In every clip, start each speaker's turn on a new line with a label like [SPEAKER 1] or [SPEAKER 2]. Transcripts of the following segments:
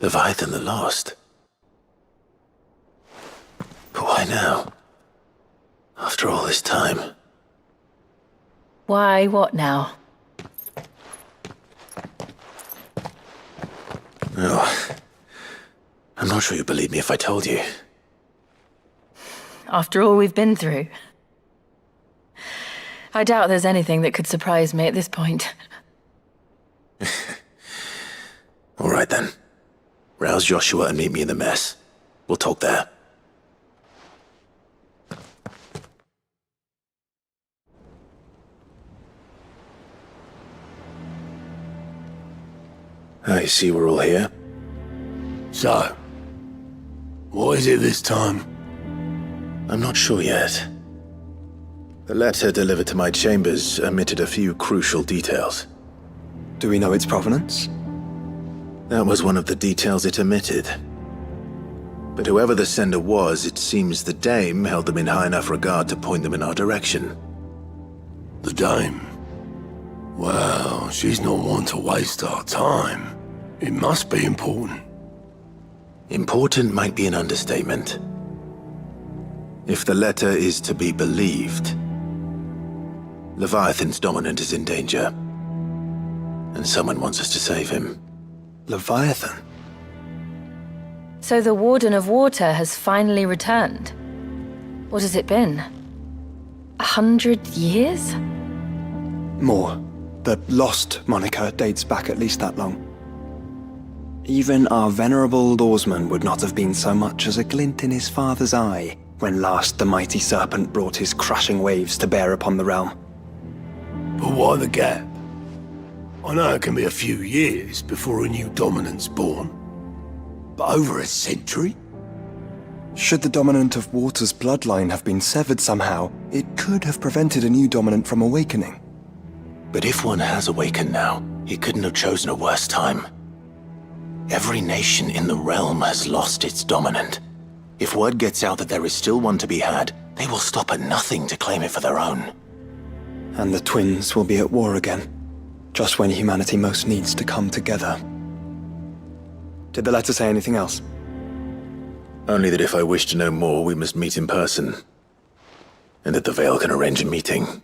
[SPEAKER 1] Leviathan the Lost. But why now? After all this time.
[SPEAKER 2] Why, what now?
[SPEAKER 1] Oh, I'm not sure you'd believe me if I told you.
[SPEAKER 2] After all we've been through. I doubt there's anything that could surprise me at this point.
[SPEAKER 1] All right then. Rouse Joshua and meet me in the mess. We'll talk there. I see we're all here.
[SPEAKER 3] So, what is it this time?
[SPEAKER 1] I'm not sure yet. The letter delivered to my chambers omitted a few crucial details.
[SPEAKER 4] Do we know its provenance?
[SPEAKER 1] That was one of the details it omitted. But whoever the sender was, it seems the dame held them in high enough regard to point them in our direction.
[SPEAKER 3] The dame? Well, she's not one to waste our time. It must be important.
[SPEAKER 1] Important might be an understatement. If the letter is to be believed, Leviathan's dominant is in danger. And someone wants us to save him.
[SPEAKER 4] Leviathan?
[SPEAKER 2] So the Warden of Water has finally returned. What has it been? 100 years?
[SPEAKER 4] More. The Lost moniker dates back at least that long. Even our venerable lawsman would not have been so much as a glint in his father's eye when last the mighty serpent brought his crushing waves to bear upon the realm.
[SPEAKER 3] But why the gap? I know it can be a few years before a new dominant's born. But over a century?
[SPEAKER 4] Should the dominant of Water's bloodline have been severed somehow, it could have prevented a new dominant from awakening.
[SPEAKER 1] But if one has awakened now, he couldn't have chosen a worse time. Every nation in the realm has lost its dominant. If word gets out that there is still one to be had, they will stop at nothing to claim it for their own.
[SPEAKER 4] And the twins will be at war again, just when humanity most needs to come together. Did the letter say anything else?
[SPEAKER 1] Only that if I wish to know more, we must meet in person. And that the Veil can arrange a meeting.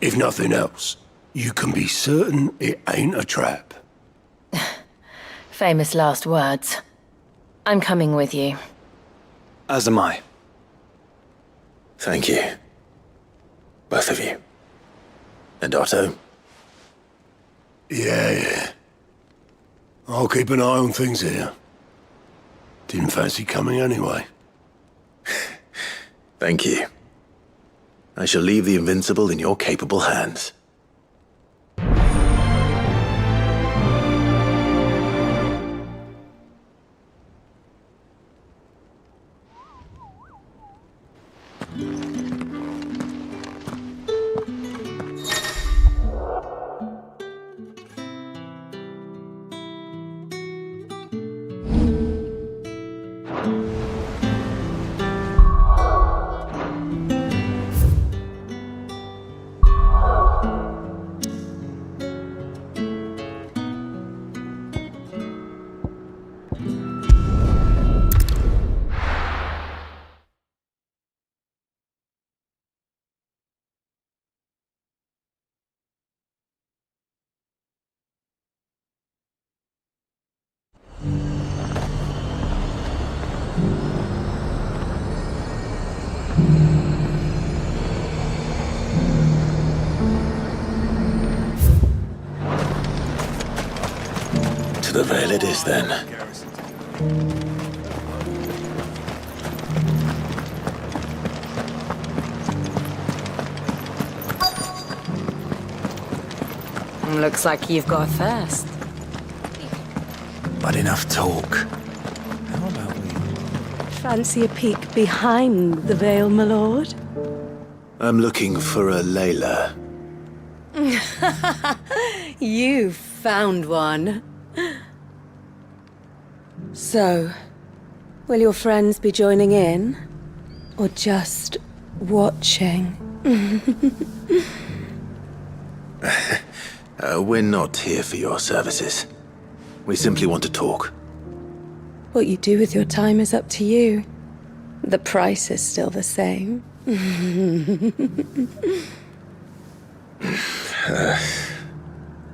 [SPEAKER 3] If nothing else, you can be certain it ain't a trap.
[SPEAKER 2] Famous last words. I'm coming with you.
[SPEAKER 4] As am I.
[SPEAKER 1] Thank you. Both of you. And Otto?
[SPEAKER 3] Yeah. I'll keep an eye on things here. Didn't fancy coming anyway.
[SPEAKER 1] Thank you. I shall leave the Invincible in your capable hands. To the Veil it is, then.
[SPEAKER 5] Looks like you've got a thirst.
[SPEAKER 1] But enough talk. How about we...
[SPEAKER 6] Fancy a peek behind the veil, my lord?
[SPEAKER 1] I'm looking for a Layla.
[SPEAKER 6] You found one. So, will your friends be joining in? Or just watching?
[SPEAKER 1] We're not here for your services. We simply want to talk.
[SPEAKER 6] What you do with your time is up to you. The price is still the same.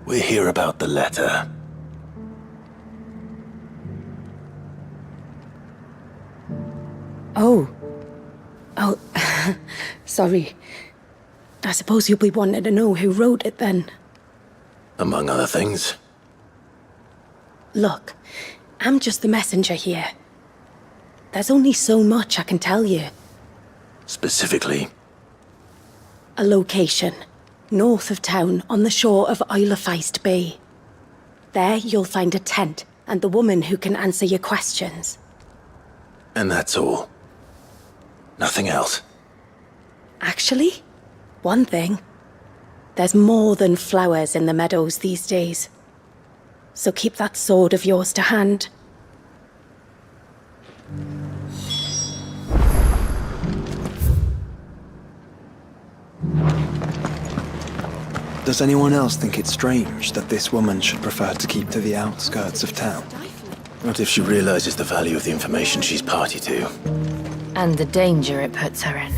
[SPEAKER 1] We're here about the letter.
[SPEAKER 6] Oh. Oh, sorry. I suppose you'll be wanting to know who wrote it then.
[SPEAKER 1] Among other things.
[SPEAKER 6] Look, I'm just the messenger here. There's only so much I can tell you.
[SPEAKER 1] Specifically,
[SPEAKER 6] A location, north of town, on the shore of Isle of Feist Bay. There you'll find a tent and the woman who can answer your questions.
[SPEAKER 1] and that's all. Nothing else.
[SPEAKER 6] Actually, one thing. There's more than flowers in the meadows these days. So keep that sword of yours to hand.
[SPEAKER 4] Does anyone else think it strange that this woman should prefer to keep to the outskirts of town?
[SPEAKER 1] What if she realizes the value of the information she's party to?
[SPEAKER 2] And the danger it puts her in.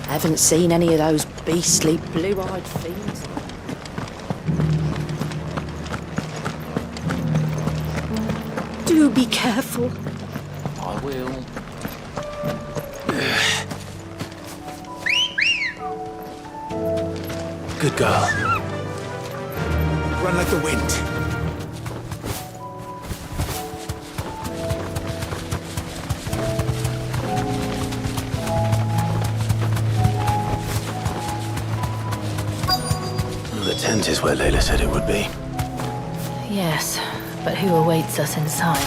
[SPEAKER 5] Haven't seen any of those beastly blue-eyed fiends.
[SPEAKER 6] Do be careful.
[SPEAKER 7] I will.
[SPEAKER 1] Good girl. Run like the wind. The tent is where Layla said it would be.
[SPEAKER 2] Yes, but who awaits us inside?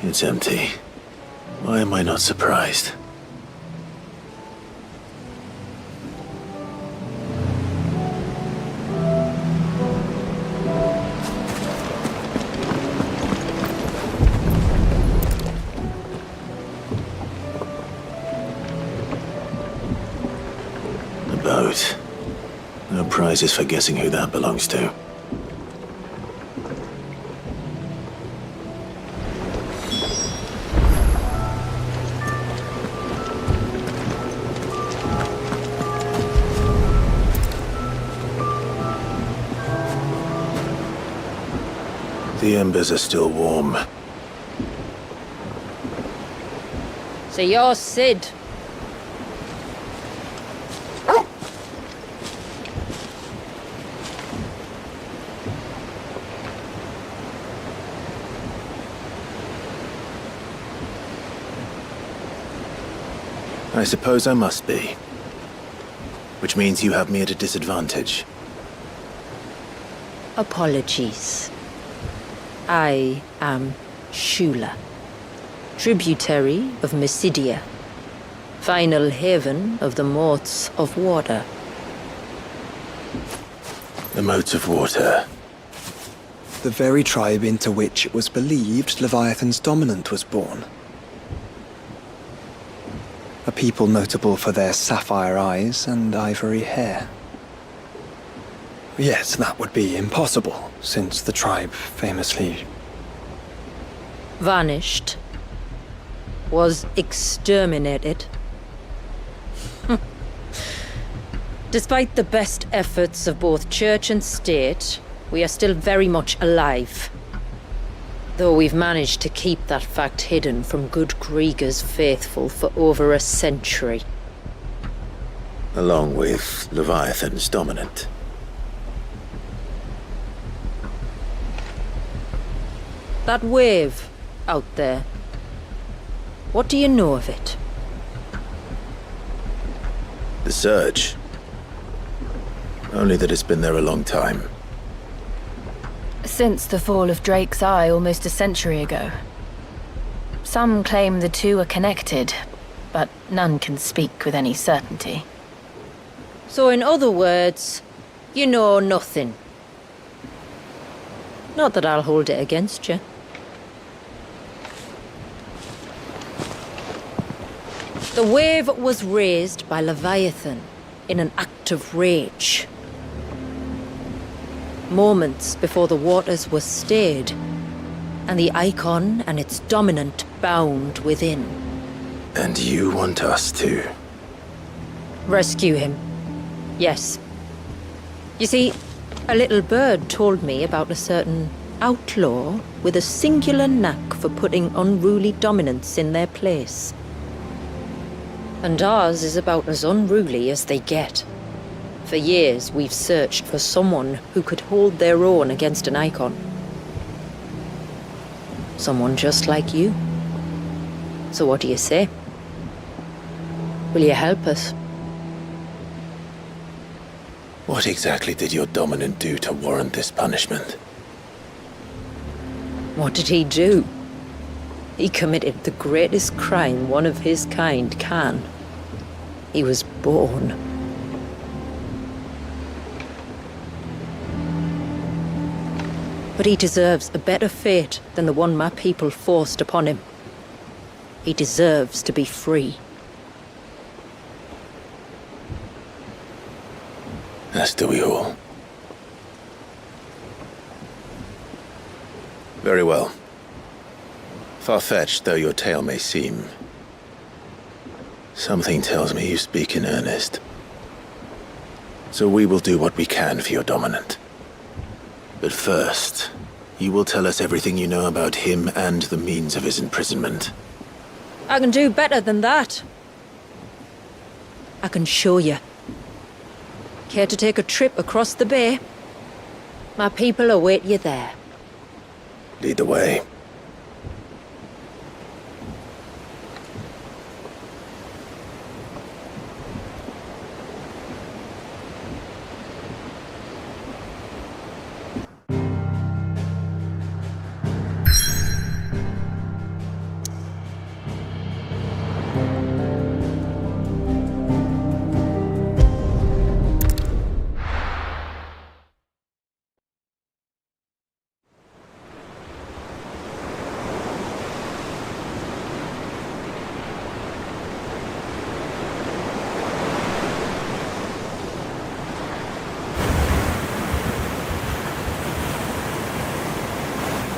[SPEAKER 1] It's empty. Why am I not surprised? The boat. No prizes for guessing who that belongs to. The embers are still warm.
[SPEAKER 5] So you're Sid.
[SPEAKER 1] I suppose I must be. Which means you have me at a disadvantage.
[SPEAKER 5] Apologies. I am Shula, tributary of Mysidia, final haven of the Moats of Water.
[SPEAKER 1] The moats of water.
[SPEAKER 4] The very tribe into which it was believed Leviathan's dominant was born. A people notable for their sapphire eyes and ivory hair. Yet that would be impossible, since the tribe famously...
[SPEAKER 5] Vanished. Was exterminated. Despite the best efforts of both church and state, we are still very much alive. Though we've managed to keep that fact hidden from good Krieger's faithful for over a century.
[SPEAKER 1] Along with Leviathan's dominant.
[SPEAKER 5] That wave out there. What do you know of it?
[SPEAKER 1] The surge. Only that it's been there a long time.
[SPEAKER 2] Since the fall of Drake's Eye almost a century ago. Some claim the two are connected, but none can speak with any certainty.
[SPEAKER 5] So in other words, you know nothing. Not that I'll hold it against you. The wave was raised by Leviathan in an act of rage. Moments before the waters were stayed, and the icon and its dominant bound within.
[SPEAKER 1] And you want us to?
[SPEAKER 5] Rescue him. Yes. You see, a little bird told me about a certain outlaw with a singular knack for putting unruly dominants in their place. And ours is about as unruly as they get. For years, we've searched for someone who could hold their own against an icon. Someone just like you. So what do you say? Will you help us?
[SPEAKER 1] What exactly did your dominant do to warrant this punishment?
[SPEAKER 5] What did he do? He committed the greatest crime one of his kind can. He was born. But he deserves a better fate than the one my people forced upon him. He deserves to be free.
[SPEAKER 1] As do we all. Very well. Far-fetched though your tale may seem, something tells me you speak in earnest. So we will do what we can for your dominant. But first, you will tell us everything you know about him and the means of his imprisonment.
[SPEAKER 5] I can do better than that. I can show you. Care to take a trip across the bay? My people await you there.
[SPEAKER 1] Lead the way.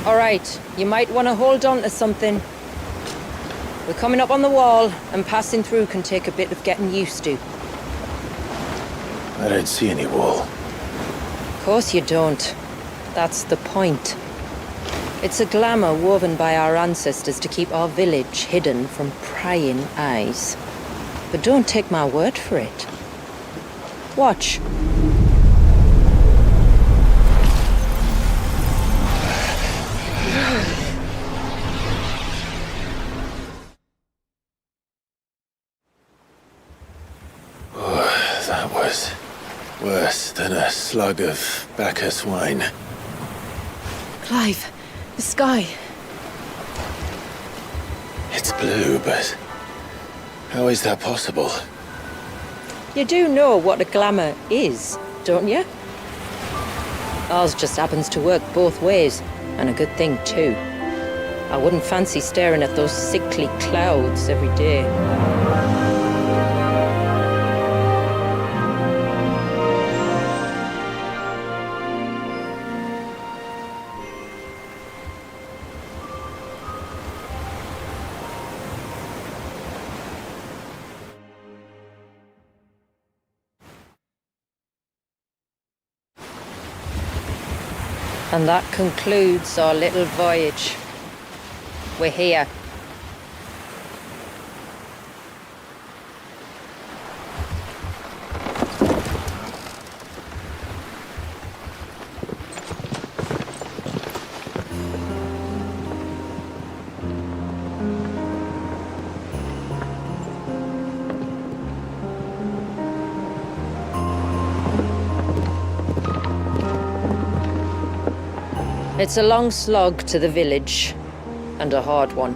[SPEAKER 5] All right, you might want to hold on to something. We're coming up on the wall, and passing through can take a bit of getting used to.
[SPEAKER 1] I don't see any wall.
[SPEAKER 5] Of course you don't. That's the point. It's a glamour woven by our ancestors to keep our village hidden from prying eyes. But don't take my word for it. Watch.
[SPEAKER 1] That was worse than a slug of Bacchus wine.
[SPEAKER 2] Clive, the sky.
[SPEAKER 1] It's blue, but how is that possible?
[SPEAKER 5] You do know what a glamour is, don't you? Ours just happens to work both ways, and a good thing too. I wouldn't fancy staring at those sickly clouds every day. And that concludes our little voyage. We're here. It's a long slog to the village, and a hard one.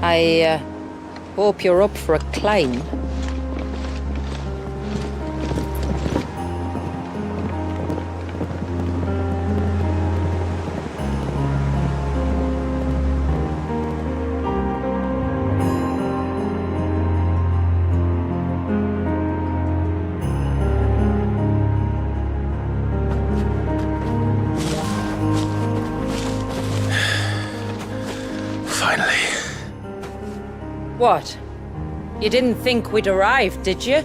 [SPEAKER 5] I hope you're up for a climb. What? You didn't think we'd arrived, did you?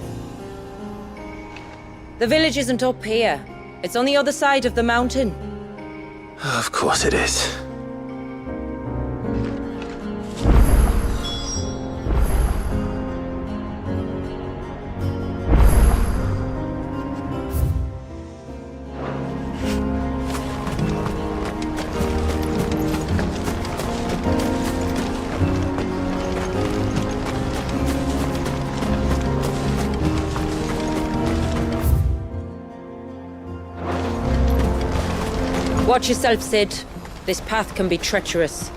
[SPEAKER 5] The village isn't up here. It's on the other side of the mountain.
[SPEAKER 1] Of course it is.
[SPEAKER 5] Watch yourself, Sid. This path can be treacherous.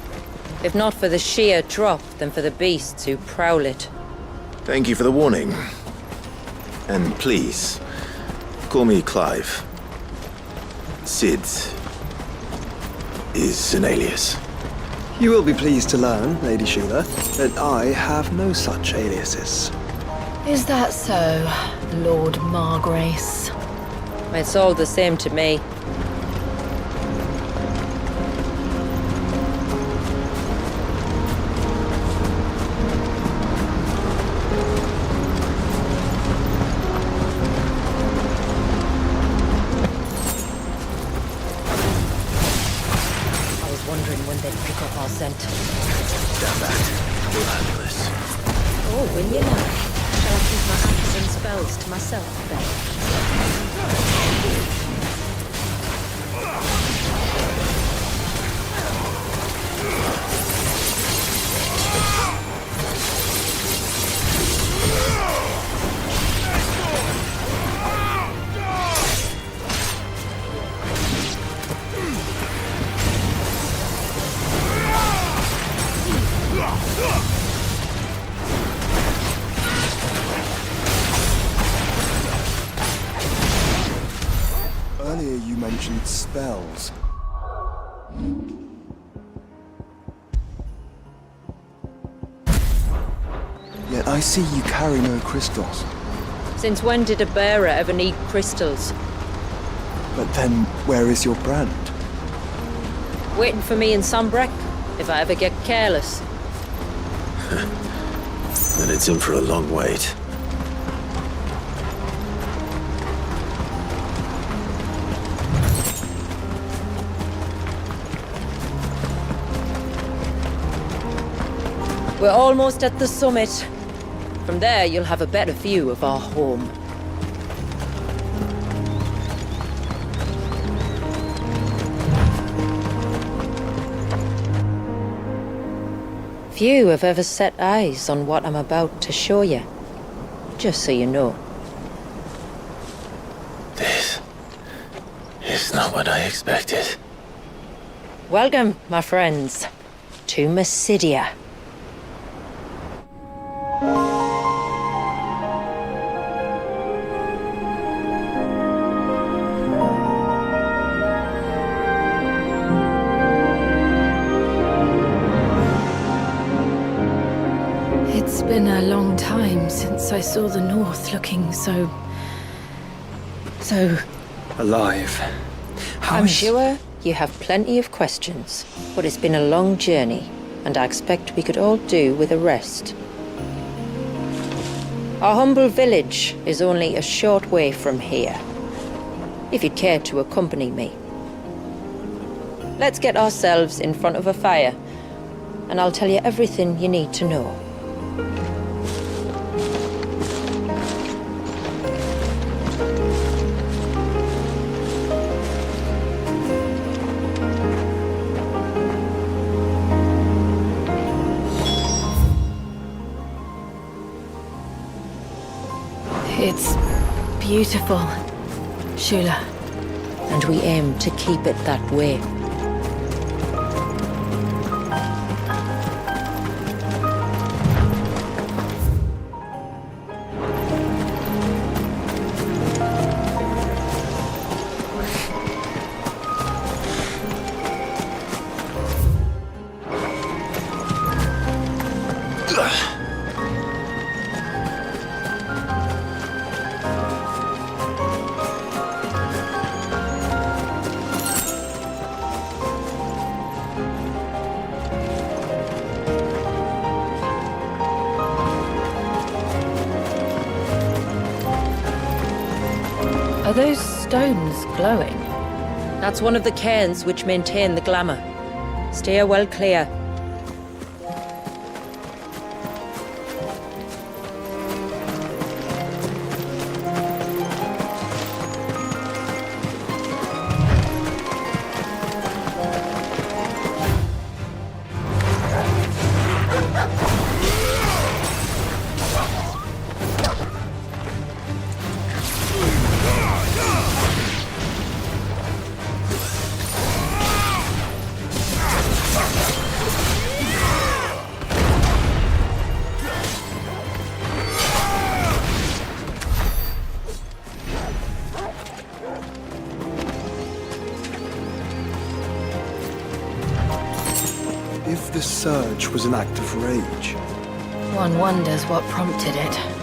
[SPEAKER 5] If not for the sheer drop, then for the beasts who prowl it.
[SPEAKER 1] Thank you for the warning. And please, call me Clive. Sid is an alias.
[SPEAKER 4] You will be pleased to learn, Lady Shula, that I have no such aliases.
[SPEAKER 2] Is that so, Lord Margrace?
[SPEAKER 5] It's all the same to me. Scent.
[SPEAKER 1] Stand back. We'll handle this.
[SPEAKER 5] Oh, will you now? Shall I keep my acts and spells to myself, then?
[SPEAKER 4] Earlier you mentioned spells. Yet I see you carry no crystals.
[SPEAKER 5] Since when did a bearer ever need crystals?
[SPEAKER 4] But then, where is your brand?
[SPEAKER 5] Waiting for me in Sombrek, if I ever get careless.
[SPEAKER 1] Then it's in for a long wait.
[SPEAKER 5] We're almost at the summit. From there, you'll have a better view of our home. Few have ever set eyes on what I'm about to show you. Just so you know.
[SPEAKER 1] This is not what I expected.
[SPEAKER 5] Welcome, my friends, to Mysidia.
[SPEAKER 2] It's been a long time since I saw the North looking so...
[SPEAKER 4] Alive.
[SPEAKER 5] I'm sure you have plenty of questions, but it's been a long journey, and I expect we could all do with a rest. Our humble village is only a short way from here, if you'd care to accompany me. Let's get ourselves in front of a fire, and I'll tell you everything you need to know.
[SPEAKER 2] It's beautiful, Shula.
[SPEAKER 5] And we aim to keep it that way.
[SPEAKER 2] Are those stones glowing?
[SPEAKER 5] That's one of the cairns which maintain the glamour. Steer well clear.
[SPEAKER 4] If the surge was an act of rage,
[SPEAKER 2] One wonders what prompted it.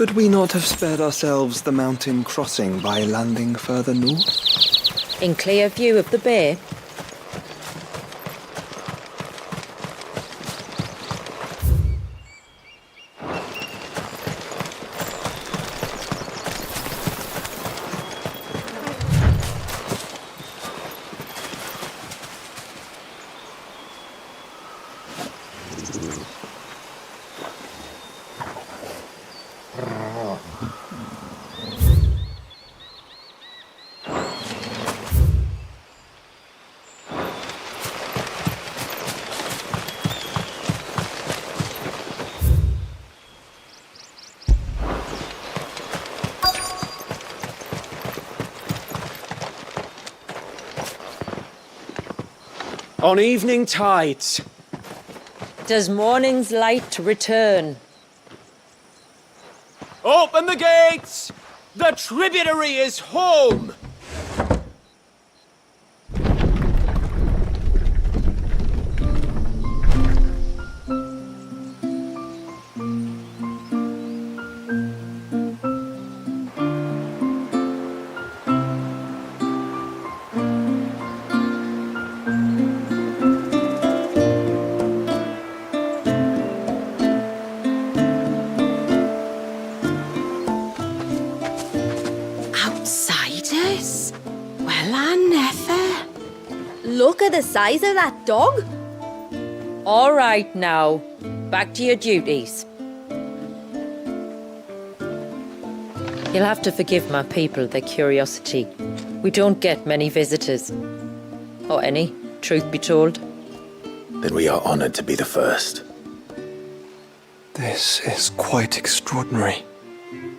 [SPEAKER 4] could we not have spared ourselves the mountain crossing by landing further north?
[SPEAKER 5] In clear view of the bay?
[SPEAKER 7] On evening tides.
[SPEAKER 5] Does morning's light return?
[SPEAKER 7] Open the gates! The tributary is home!
[SPEAKER 6] Outsiders? Well, I never.
[SPEAKER 8] Look at the size of that dog.
[SPEAKER 5] All right now, back to your duties. You'll have to forgive my people their curiosity. We don't get many visitors. Or any, truth be told.
[SPEAKER 1] Then we are honored to be the first.
[SPEAKER 4] This is quite extraordinary.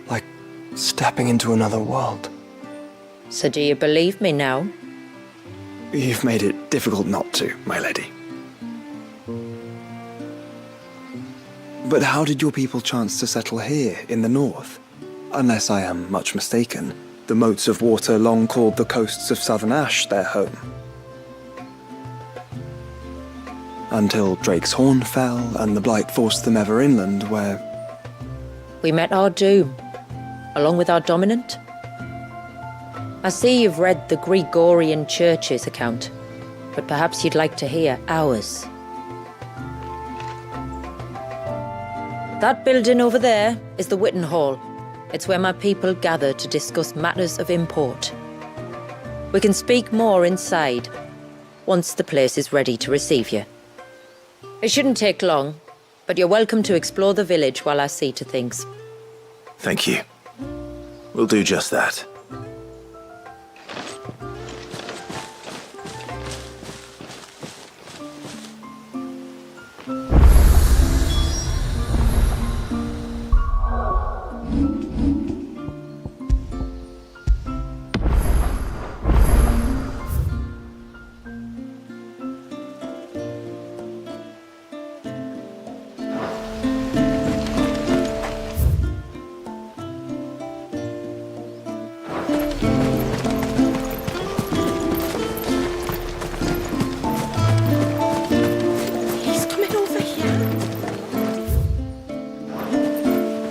[SPEAKER 4] Like stepping into another world.
[SPEAKER 5] So do you believe me now?
[SPEAKER 4] You've made it difficult not to, my lady. But how did your people chance to settle here in the north? Unless I am much mistaken, the moats of water long called the coasts of southern Ash their home. Until Drake's Horn fell and the Blight forced them ever inland, where...
[SPEAKER 5] We met our doom, along with our dominant. I see you've read the Gregorian Church's account, but perhaps you'd like to hear ours. That building over there is the Witten Hall. It's where my people gather to discuss matters of import. We can speak more inside, once the place is ready to receive you. It shouldn't take long, but you're welcome to explore the village while I see to things.
[SPEAKER 1] Thank you. We'll do just that.
[SPEAKER 6] He's coming over here.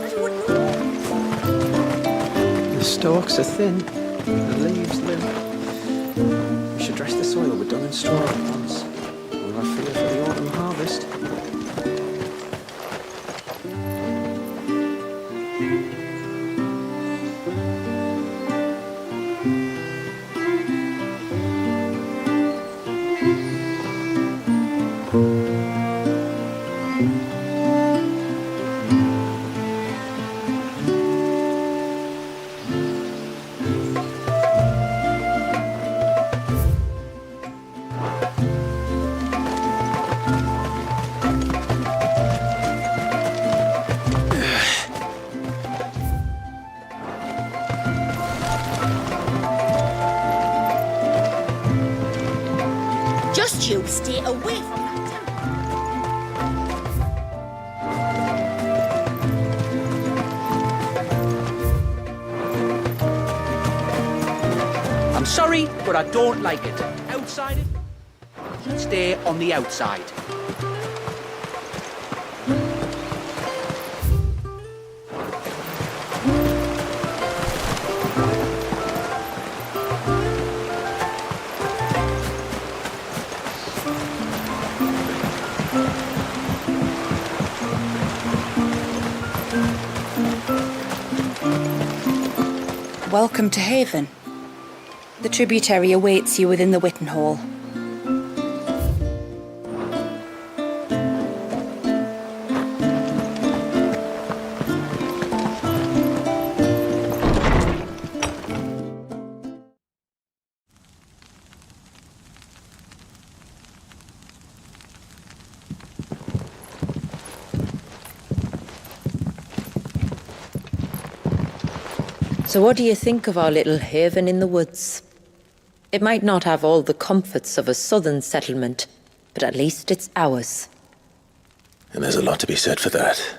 [SPEAKER 6] I don't know.
[SPEAKER 4] The stalks are thin, the leaves limp. We should dress the soil with dung and straw at once. We'll have fear for the autumn harvest.
[SPEAKER 8] Just you stay away from that temple.
[SPEAKER 7] I'm sorry, but I don't like it. Outside it, should stay on the outside.
[SPEAKER 9] Welcome to Haven. The tributary awaits you within the Witten Hall.
[SPEAKER 5] So what do you think of our little haven in the woods? It might not have all the comforts of a southern settlement, but at least it's ours.
[SPEAKER 1] And there's a lot to be said for that.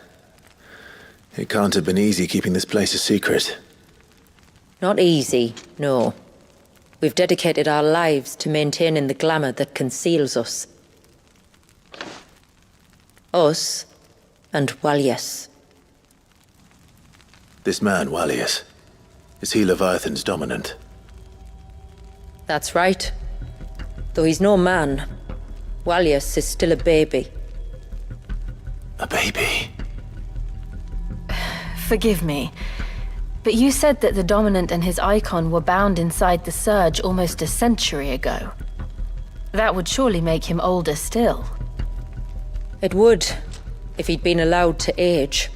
[SPEAKER 1] It can't have been easy keeping this place a secret.
[SPEAKER 5] Not easy, no. We've dedicated our lives to maintaining the glamour that conceals us. Us and Walias.
[SPEAKER 1] This man, Walias, is he Leviathan's dominant?
[SPEAKER 5] That's right. Though he's no man, Walias is still a baby.
[SPEAKER 1] A baby?
[SPEAKER 2] Forgive me, but you said that the Dominant and his icon were bound inside the Surge almost a century ago. That would surely make him older still.
[SPEAKER 5] It would, if he'd been allowed to age.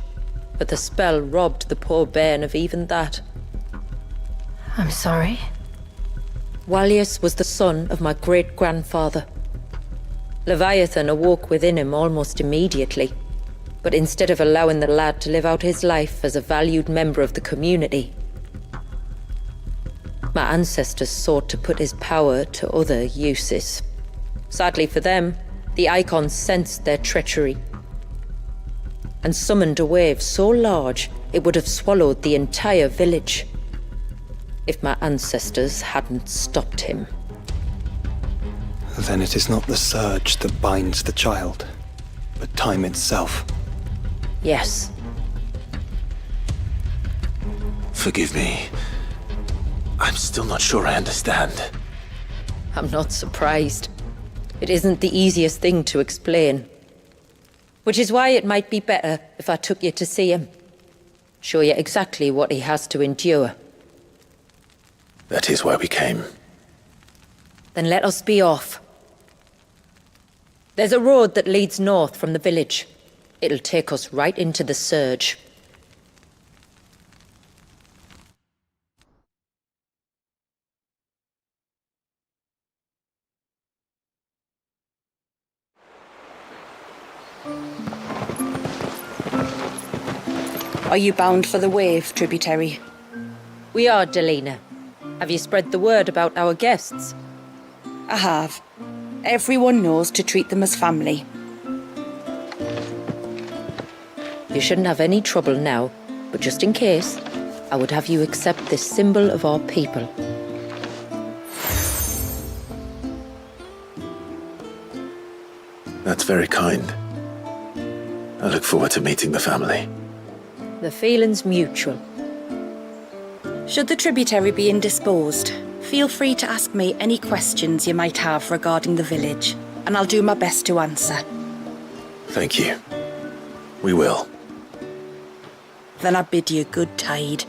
[SPEAKER 5] But the spell robbed the poor bairn of even that.
[SPEAKER 2] I'm sorry.
[SPEAKER 5] Walias was the son of my great-grandfather. Leviathan awoke within him almost immediately, but instead of allowing the lad to live out his life as a valued member of the community, my ancestors sought to put his power to other uses. Sadly for them, the icons sensed their treachery and summoned a wave so large it would have swallowed the entire village if my ancestors hadn't stopped him.
[SPEAKER 4] Then it is not the surge that binds the child, but time itself.
[SPEAKER 5] Yes.
[SPEAKER 1] Forgive me. I'm still not sure I understand.
[SPEAKER 5] I'm not surprised. It isn't the easiest thing to explain. Which is why it might be better if I took you to see him. Show you exactly what he has to endure.
[SPEAKER 1] That is why we came.
[SPEAKER 5] Then let us be off. There's a road that leads north from the village. It'll take us right into the surge.
[SPEAKER 9] Are you bound for the wave, tributary?
[SPEAKER 5] We are, Delina. Have you spread the word about our guests?
[SPEAKER 9] I have. Everyone knows to treat them as family.
[SPEAKER 5] You shouldn't have any trouble now, but just in case, I would have you accept this symbol of our people.
[SPEAKER 1] That's very kind. I look forward to meeting the family.
[SPEAKER 5] The feeling's mutual.
[SPEAKER 9] Should the tributary be indisposed, feel free to ask me any questions you might have regarding the village, and I'll do my best to answer.
[SPEAKER 1] Thank you. We will.
[SPEAKER 9] Then I bid you good tide.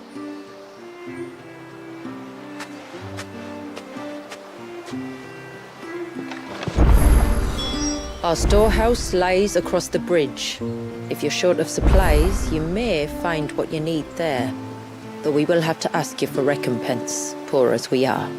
[SPEAKER 5] Our storehouse lies across the bridge. If you're short of supplies, you may find what you need there. Though we will have to ask you for recompense, poor as we are.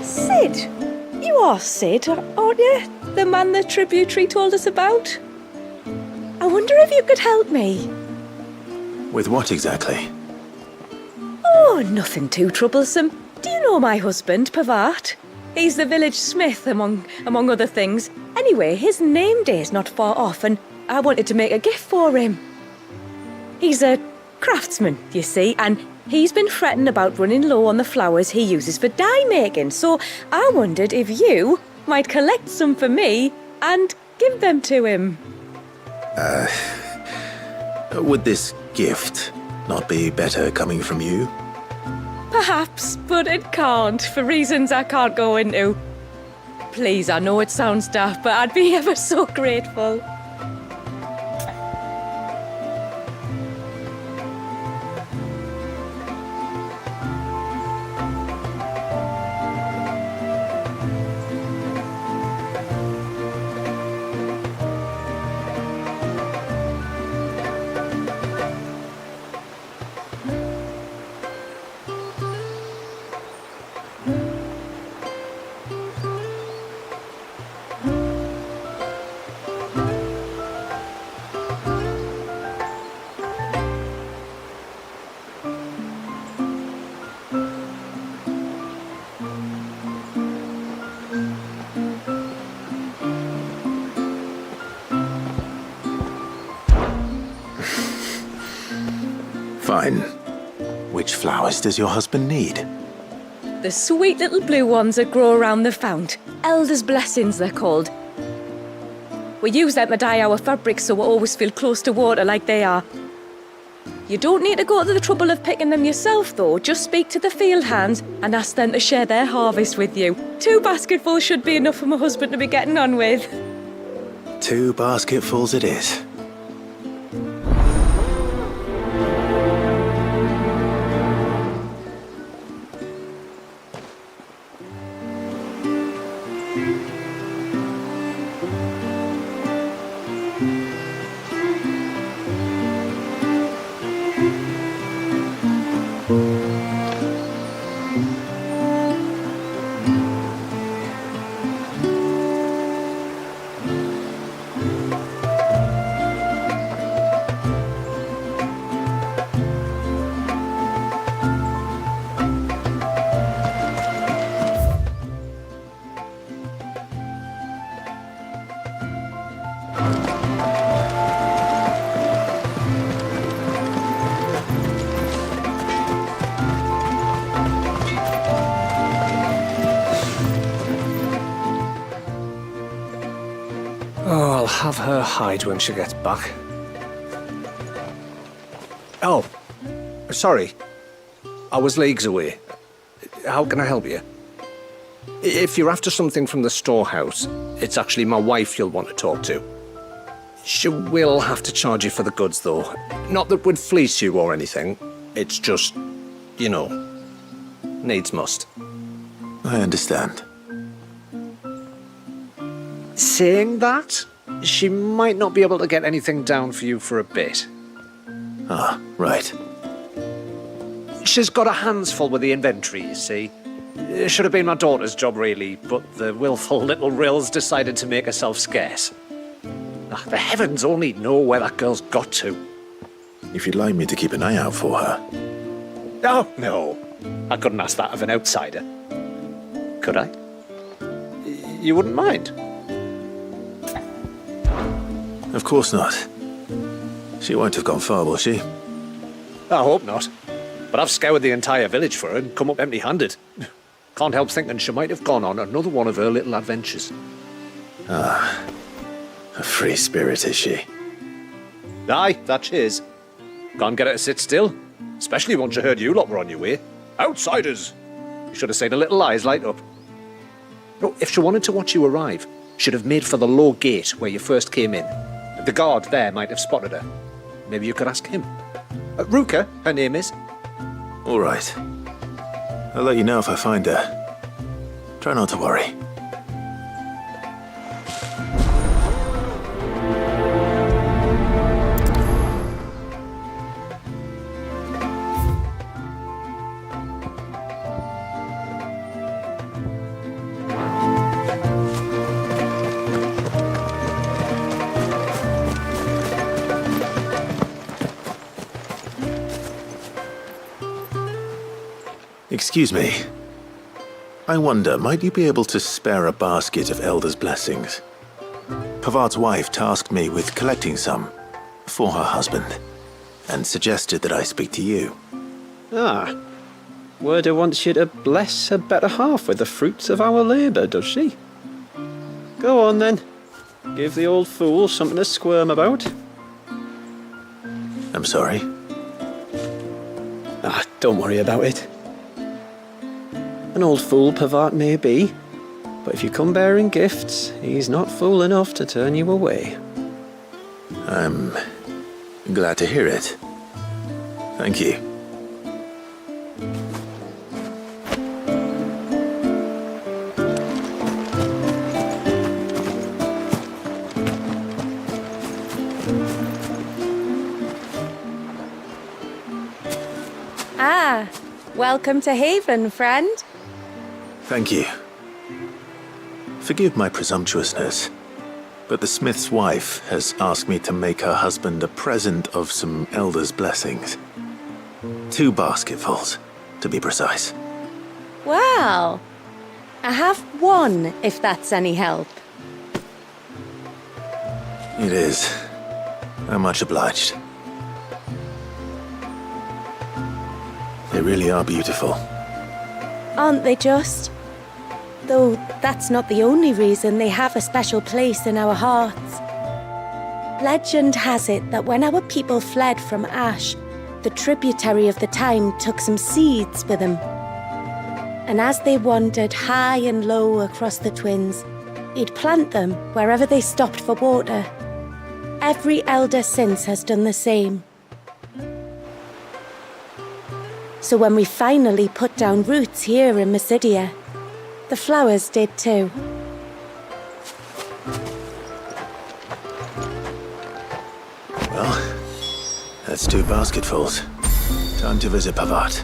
[SPEAKER 10] Sid? You are Sid, aren't you? The man the tributary told us about? I wonder if you could help me.
[SPEAKER 1] With what exactly?
[SPEAKER 10] Oh, nothing too troublesome. Do you know my husband, Pavat? He's the village smith, among other things. Anyway, his name day's not far off, and I wanted to make a gift for him. He's a craftsman, you see, and he's been fretting about running low on the flowers he uses for dye making, so I wondered if you might collect some for me and give them to him.
[SPEAKER 1] Would this gift not be better coming from you?
[SPEAKER 10] Perhaps, but it can't, for reasons I can't go into. Please, I know it sounds daft, but I'd be ever so grateful.
[SPEAKER 1] Fine. Which flowers does your husband need?
[SPEAKER 10] The sweet little blue ones that grow around the fount. Elders' blessings, they're called. We use them to dye our fabrics so we always feel close to water like they are. You don't need to go to the trouble of picking them yourself, though. Just speak to the field hands and ask them to share their harvest with you. 2 basketfuls should be enough for my husband to be getting on with.
[SPEAKER 1] 2 basketfuls it is.
[SPEAKER 11] Oh, I'll have her hide when she gets back. Oh, sorry. I was leagues away. How can I help you? If you're after something from the storehouse, it's actually my wife you'll want to talk to. She will have to charge you for the goods, though. Not that we'd fleece you or anything. It's just, you know, needs must.
[SPEAKER 1] I understand.
[SPEAKER 11] Saying that, she might not be able to get anything down for you for a bit.
[SPEAKER 1] Ah, right.
[SPEAKER 11] She's got her hands full with the inventory, you see. It should have been my daughter's job, really, but the willful little Rills decided to make herself scarce. The heavens only know where that girl's got to.
[SPEAKER 1] If you'd like me to keep an eye out for her.
[SPEAKER 11] Oh, no. I couldn't ask that of an outsider. Could I? You wouldn't mind?
[SPEAKER 1] Of course not. She won't have gone far, will she?
[SPEAKER 11] I hope not. But I've scoured the entire village for her and come up empty-handed. Can't help thinking she might have gone on another one of her little adventures.
[SPEAKER 1] Ah, a free spirit, is she?
[SPEAKER 11] Aye, that she is. Can't get her to sit still, especially once she heard you lot were on your way. Outsiders! You should have seen her little eyes light up. No, if she wanted to watch you arrive, she'd have made for the low gate where you first came in. The guard there might have spotted her. Maybe you could ask him. Ruka, her name is.
[SPEAKER 1] All right. I'll let you know if I find her. Try not to worry. Excuse me. I wonder, might you be able to spare a basket of Elder's blessings? Pavard's wife tasked me with collecting some for her husband, and suggested that I speak to you.
[SPEAKER 12] Ah. Werda wants you to bless her better half with the fruits of our labour, does she? Go on then. Give the old fool something to squirm about.
[SPEAKER 1] I'm sorry.
[SPEAKER 12] Ah, don't worry about it. An old fool Pavard may be, but if you come bearing gifts, he's not fool enough to turn you away.
[SPEAKER 1] I'm glad to hear it. Thank you.
[SPEAKER 10] Ah, welcome to Haven, friend.
[SPEAKER 1] Thank you. Forgive my presumptuousness, but the smith's wife has asked me to make her husband a present of some Elder's blessings. 2 basketfuls, to be precise.
[SPEAKER 10] Well, I have 1, if that's any help.
[SPEAKER 1] It is. I'm much obliged. They really are beautiful.
[SPEAKER 6] Aren't they just? Though that's not the only reason they have a special place in our hearts. Legend has it that when our people fled from Ash, the tributary of the time took some seeds with them. And as they wandered high and low across the Twins, he'd plant them wherever they stopped for water. Every elder since has done the same. So when we finally put down roots here in Mysidia, the flowers did too.
[SPEAKER 1] Well, that's 2 basketfuls. Time to visit Pavat.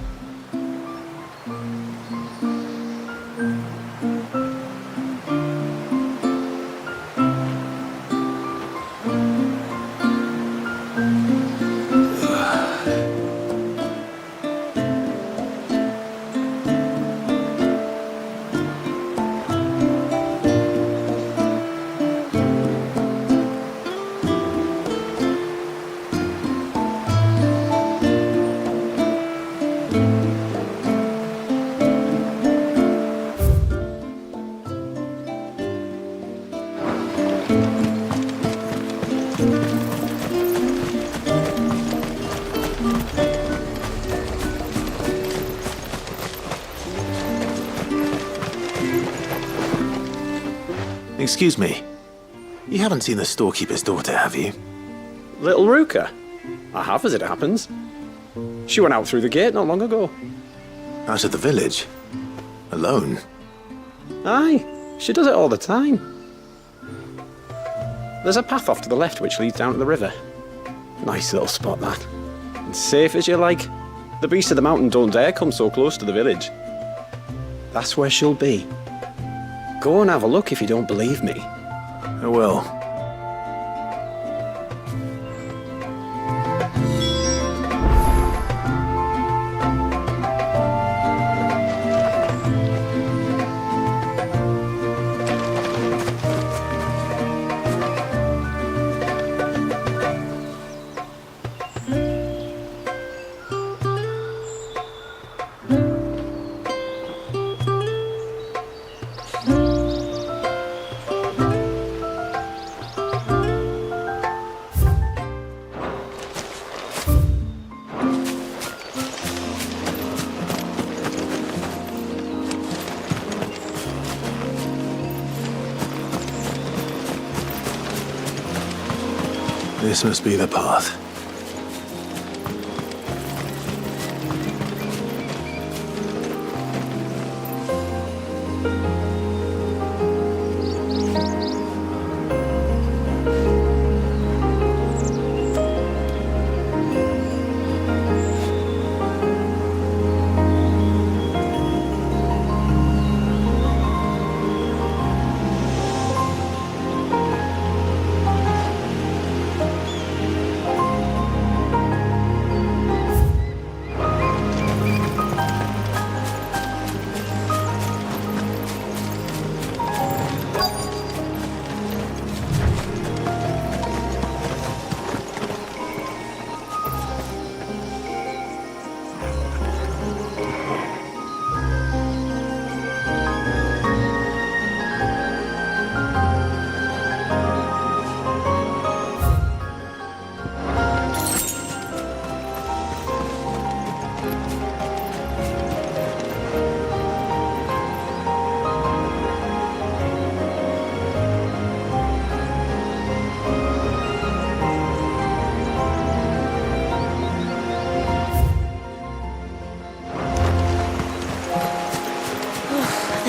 [SPEAKER 1] Excuse me. You haven't seen the storekeeper's daughter, have you?
[SPEAKER 12] Little Ruka? I have, as it happens. She went out through the gate not long ago.
[SPEAKER 1] Out of the village? Alone?
[SPEAKER 12] Aye, she does it all the time. There's a path off to the left which leads down to the river. Nice little spot, that. And safe as you like. The beasts of the mountain don't dare come so close to the village. That's where she'll be. Go and have a look if you don't believe me.
[SPEAKER 1] I will. This must be the path.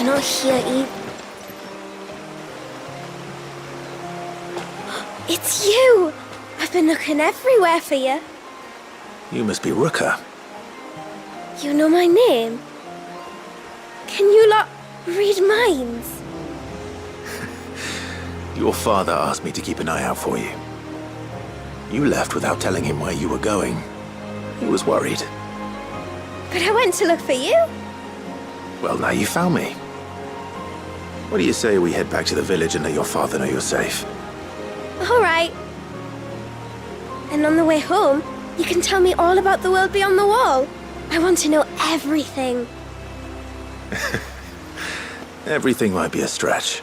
[SPEAKER 13] Not here either. It's you! I've been looking everywhere for you.
[SPEAKER 1] You must be Ruka.
[SPEAKER 13] You know my name? Can you lot read minds?
[SPEAKER 1] Your father asked me to keep an eye out for you. You left without telling him where you were going. He was worried.
[SPEAKER 13] But I went to look for you.
[SPEAKER 1] Well, now you found me. What do you say we head back to the village and let your father know you're safe?
[SPEAKER 13] All right. And on the way home, you can tell me all about the world beyond the wall. I want to know everything.
[SPEAKER 1] Everything might be a stretch.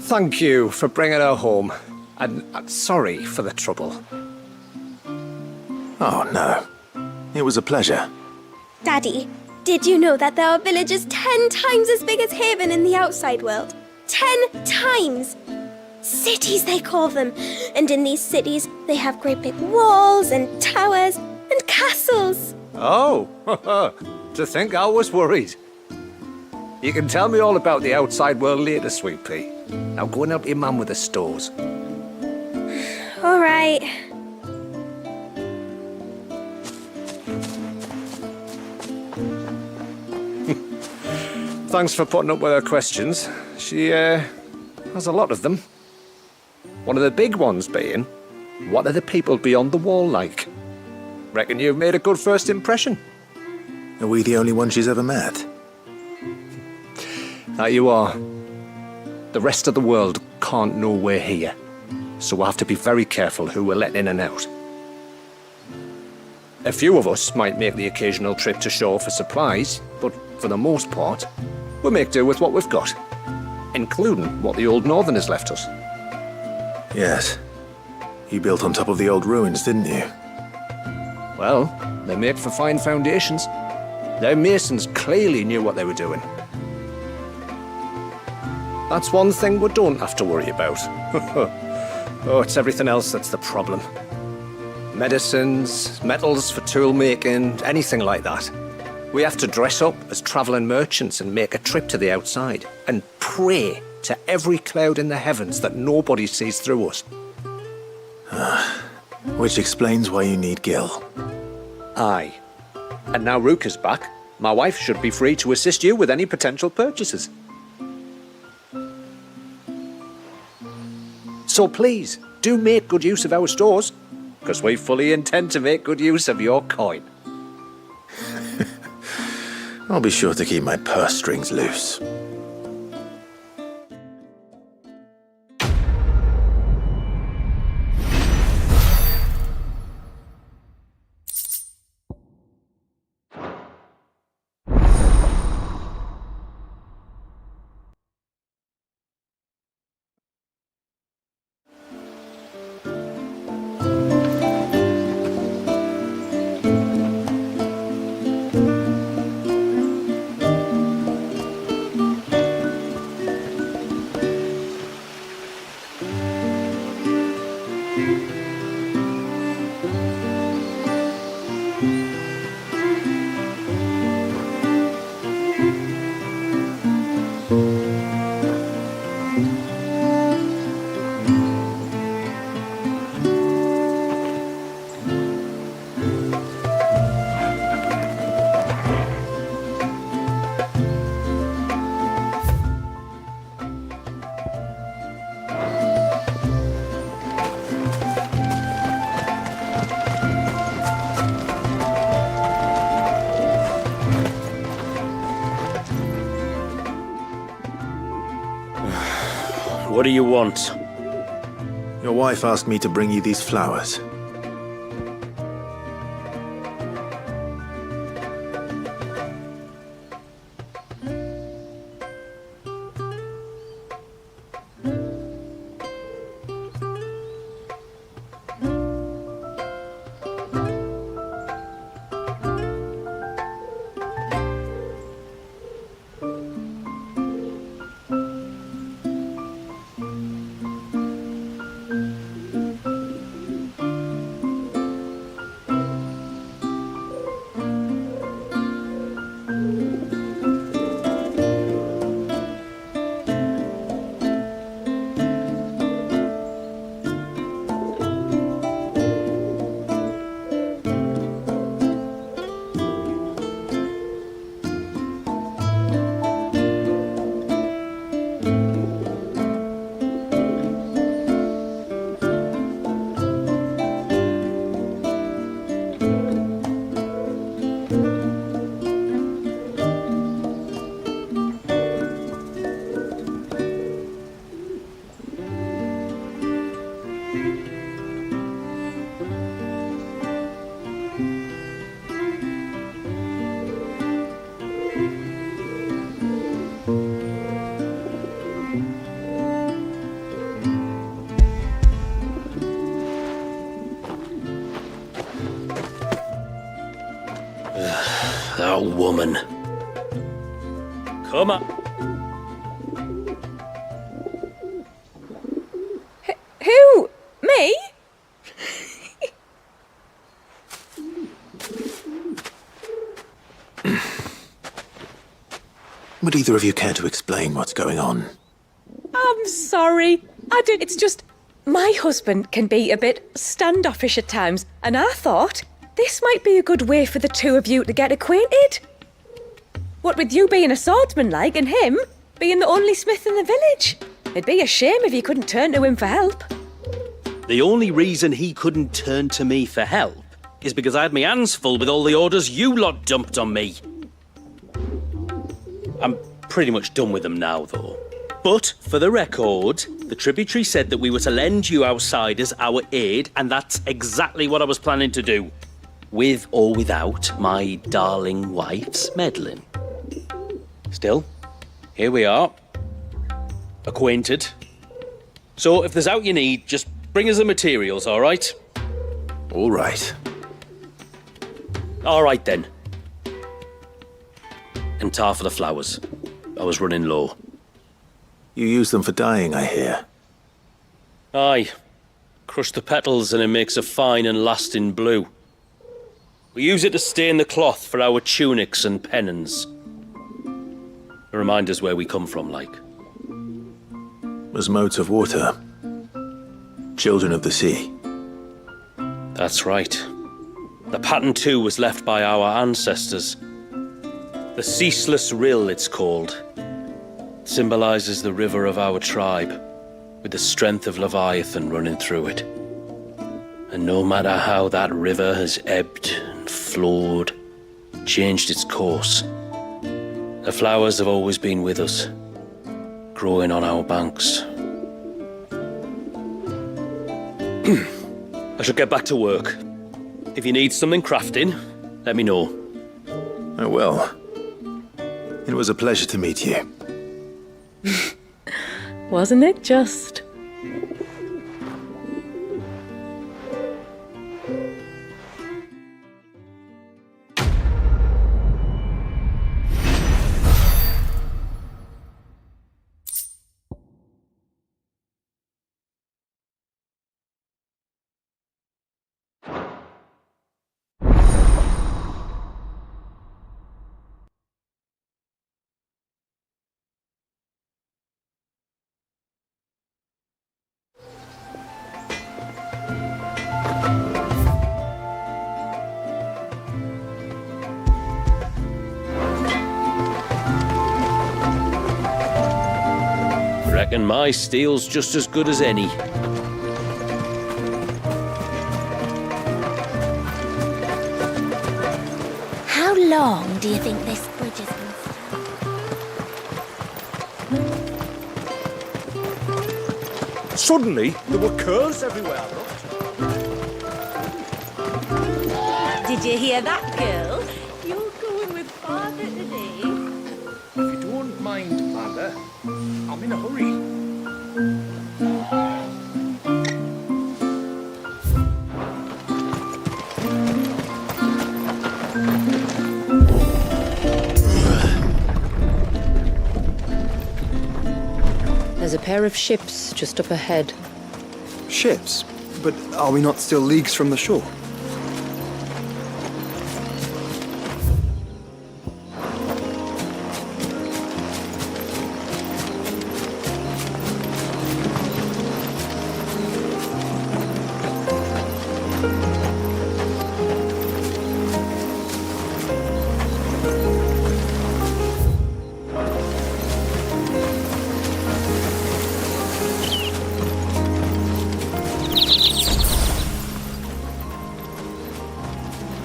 [SPEAKER 11] Thank you for bringing her home. And sorry for the trouble.
[SPEAKER 1] Oh, no. It was a pleasure.
[SPEAKER 13] Daddy, did you know that there are villages 10 times as big as Haven in the outside world? 10 times! Cities, they call them. And in these cities, they have great big walls and towers and castles.
[SPEAKER 11] Oh, to think I was worried. You can tell me all about the outside world later, Sweet Pea. Now go and help your mum with the stores.
[SPEAKER 13] All right.
[SPEAKER 11] Thanks for putting up with her questions. She, has a lot of them. One of the big ones being, what are the people beyond the wall like? Reckon you've made a good first impression.
[SPEAKER 1] Are we the only ones she's ever met?
[SPEAKER 11] That you are. The rest of the world can't know we're here, so we'll have to be very careful who we're letting in and out. A few of us might make the occasional trip to shore for supplies, but for the most part, we'll make do with what we've got, including what the old Northerners left us.
[SPEAKER 1] Yes. You built on top of the old ruins, didn't you?
[SPEAKER 11] Well, they make for fine foundations. Their masons clearly knew what they were doing. That's one thing we don't have to worry about. Oh, it's everything else that's the problem. Medicines, metals for tool making, anything like that. We have to dress up as travelling merchants and make a trip to the outside and pray to every cloud in the heavens that nobody sees through us.
[SPEAKER 1] Which explains why you need Gil.
[SPEAKER 11] Aye. And now Rook is back, my wife should be free to assist you with any potential purchases. So please, do make good use of our stores, because we fully intend to make good use of your coin.
[SPEAKER 1] I'll be sure to keep my purse strings loose.
[SPEAKER 14] What do you want?
[SPEAKER 1] Your wife asked me to bring you these flowers.
[SPEAKER 14] That woman. Come on.
[SPEAKER 10] Who? Me?
[SPEAKER 1] Would either of you care to explain what's going on?
[SPEAKER 10] I'm sorry. It's just my husband can be a bit standoffish at times, and I thought this might be a good way for the two of you to get acquainted. What with you being a swordsman like and him being the only smith in the village. It'd be a shame if you couldn't turn to him for help.
[SPEAKER 14] The only reason he couldn't turn to me for help is because I had my hands full with all the orders you lot dumped on me. I'm pretty much done with them now, though. But, for the record, the tributary said that we were to lend you outsiders our aid, and that's exactly what I was planning to do. With or without my darling wife's meddling. Still, here we are. Acquainted. So, if there's out you need, just bring us the materials, all right?
[SPEAKER 1] All right.
[SPEAKER 14] All right, then. And tar for the flowers. I was running low.
[SPEAKER 1] You use them for dyeing, I hear.
[SPEAKER 14] Aye. Crush the petals and it makes a fine and lasting blue. We use it to stain the cloth for our tunics and pennons. To remind us where we come from, like.
[SPEAKER 1] As modes of water. Children of the sea.
[SPEAKER 14] That's right. The pattern too was left by our ancestors. The Ceaseless Rill, it's called. It symbolizes the river of our tribe, with the strength of Leviathan running through it. And no matter how that river has ebbed and flowed, changed its course, the flowers have always been with us, growing on our banks. I should get back to work. If you need something crafting, let me know.
[SPEAKER 1] Oh, well. It was a pleasure to meet you.
[SPEAKER 10] Wasn't it just?
[SPEAKER 14] Reckon my steel's just as good as any.
[SPEAKER 13] How long do you think this bridge has been?
[SPEAKER 11] Suddenly, there were curves everywhere.
[SPEAKER 10] Did you hear that, girl? You're going with father today.
[SPEAKER 3] If you don't mind, Mother, I'm in a hurry.
[SPEAKER 5] There's a pair of ships just up ahead.
[SPEAKER 4] Ships? But are we not still leagues from the shore?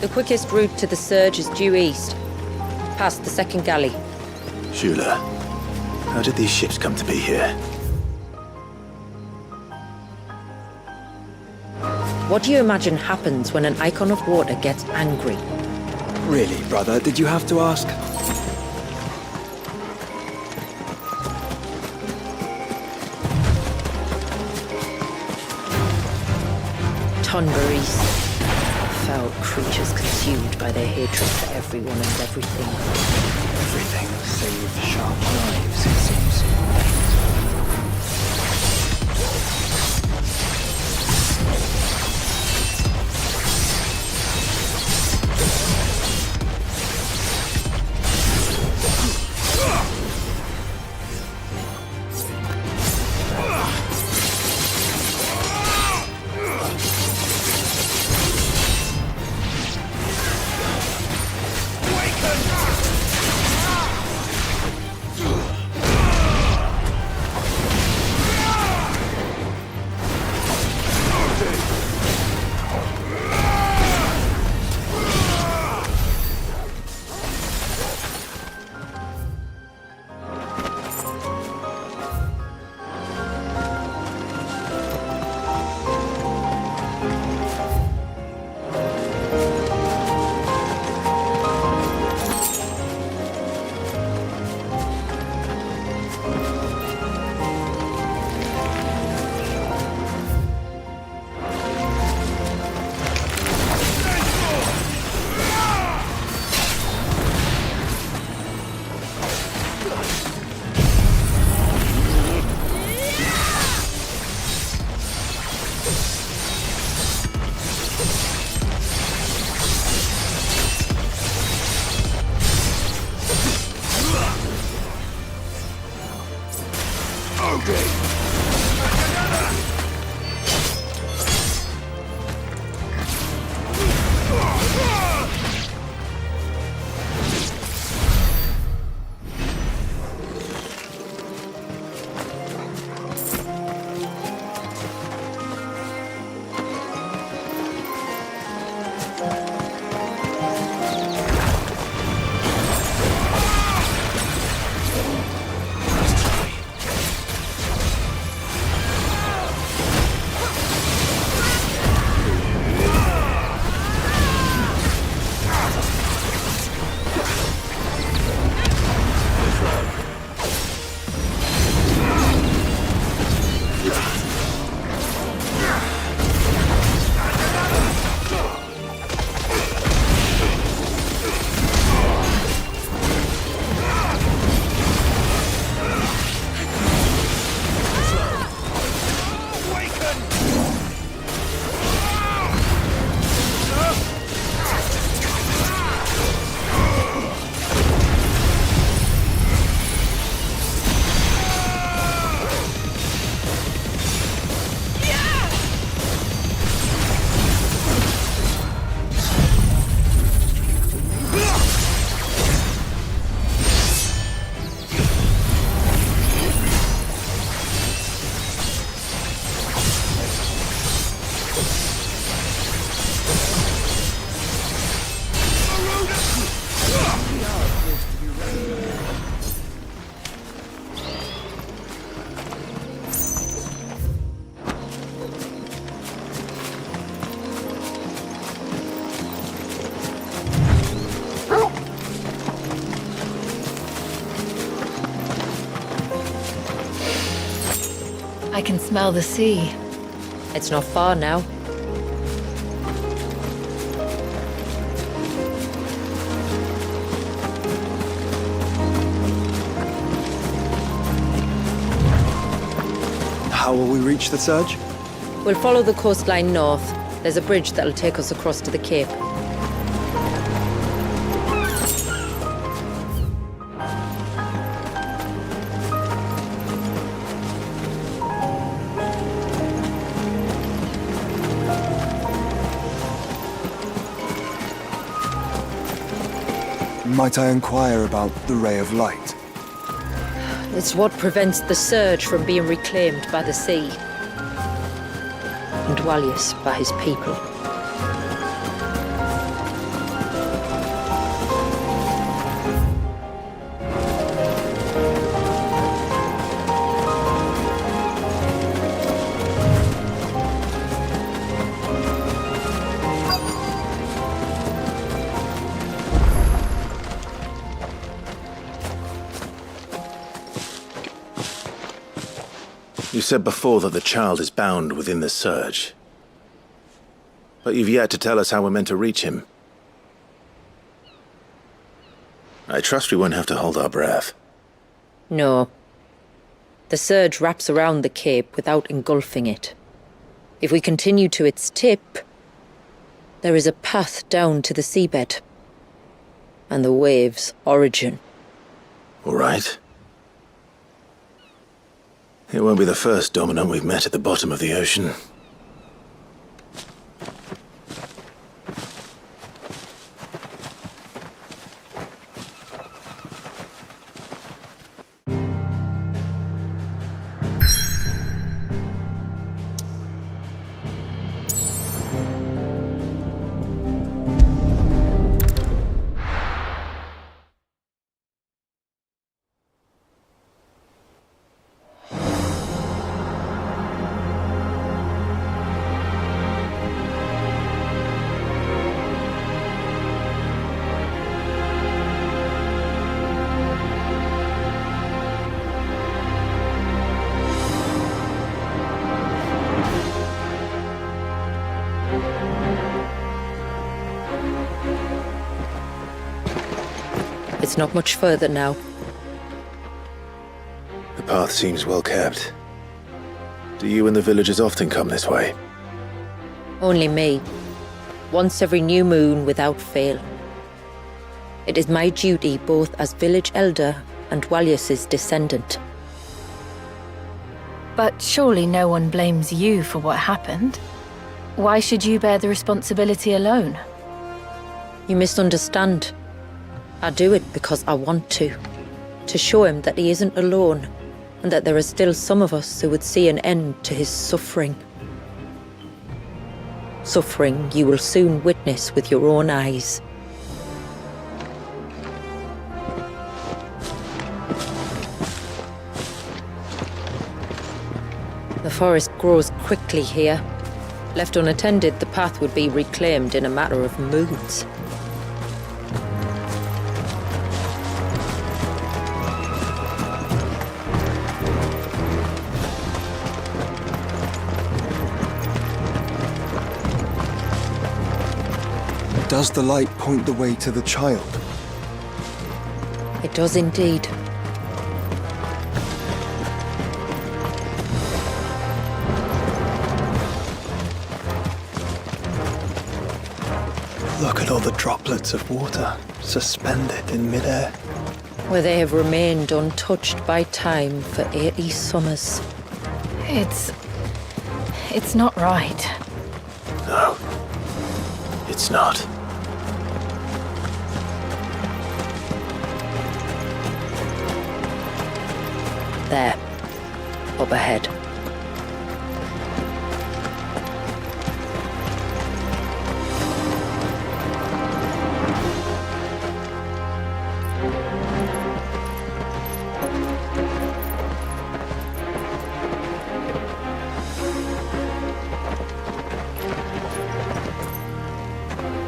[SPEAKER 5] The quickest route to the surge is due east, past the second galley.
[SPEAKER 1] Shula, how did these ships come to be here?
[SPEAKER 5] What do you imagine happens when an icon of water gets angry?
[SPEAKER 4] Really, brother, did you have to ask?
[SPEAKER 5] Tonberries. Foul creatures consumed by their hatred for everyone and everything.
[SPEAKER 4] Everything save sharp knives, it seems.
[SPEAKER 2] I can smell the sea.
[SPEAKER 5] It's not far now.
[SPEAKER 4] How will we reach the surge?
[SPEAKER 5] We'll follow the coastline north. There's a bridge that'll take us across to the cape.
[SPEAKER 4] Might I inquire about the Ray of Light?
[SPEAKER 5] It's what prevents the surge from being reclaimed by the sea. And Dwalius by his people.
[SPEAKER 1] You said before that the child is bound within the surge. But you've yet to tell us how we're meant to reach him. I trust we won't have to hold our breath.
[SPEAKER 5] No. The surge wraps around the cape without engulfing it. If we continue to its tip, there is a path down to the seabed. And the wave's origin.
[SPEAKER 1] All right. It won't be the first dominant we've met at the bottom of the ocean.
[SPEAKER 5] It's not much further now.
[SPEAKER 1] The path seems well kept. Do you and the villagers often come this way?
[SPEAKER 5] Only me. Once every new moon without fail. It is my duty both as village elder and Walius's descendant.
[SPEAKER 2] But surely no one blames you for what happened. Why should you bear the responsibility alone?
[SPEAKER 5] You misunderstand. I do it because I want to show him that he isn't alone, and that there are still some of us who would see an end to his suffering. Suffering you will soon witness with your own eyes. The forest grows quickly here. Left unattended, the path would be reclaimed in a matter of moons.
[SPEAKER 4] Does the light point the way to the child?
[SPEAKER 5] It does indeed.
[SPEAKER 4] Look at all the droplets of water suspended in midair.
[SPEAKER 5] Where they have remained untouched by time for 80 summers.
[SPEAKER 2] It's not right.
[SPEAKER 1] No. It's not.
[SPEAKER 5] There. Up ahead.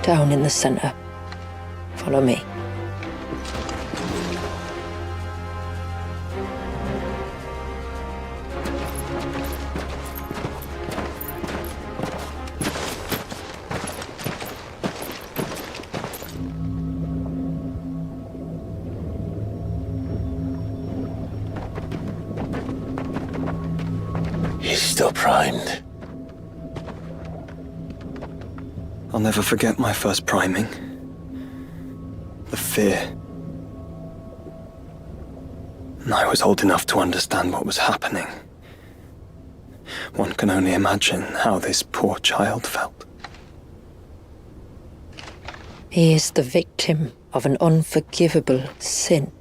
[SPEAKER 5] Down in the center. Follow me.
[SPEAKER 1] He's still primed.
[SPEAKER 4] I'll never forget my first priming. The fear. And I was old enough to understand what was happening. One can only imagine how this poor child felt.
[SPEAKER 5] He is the victim of an unforgivable sin.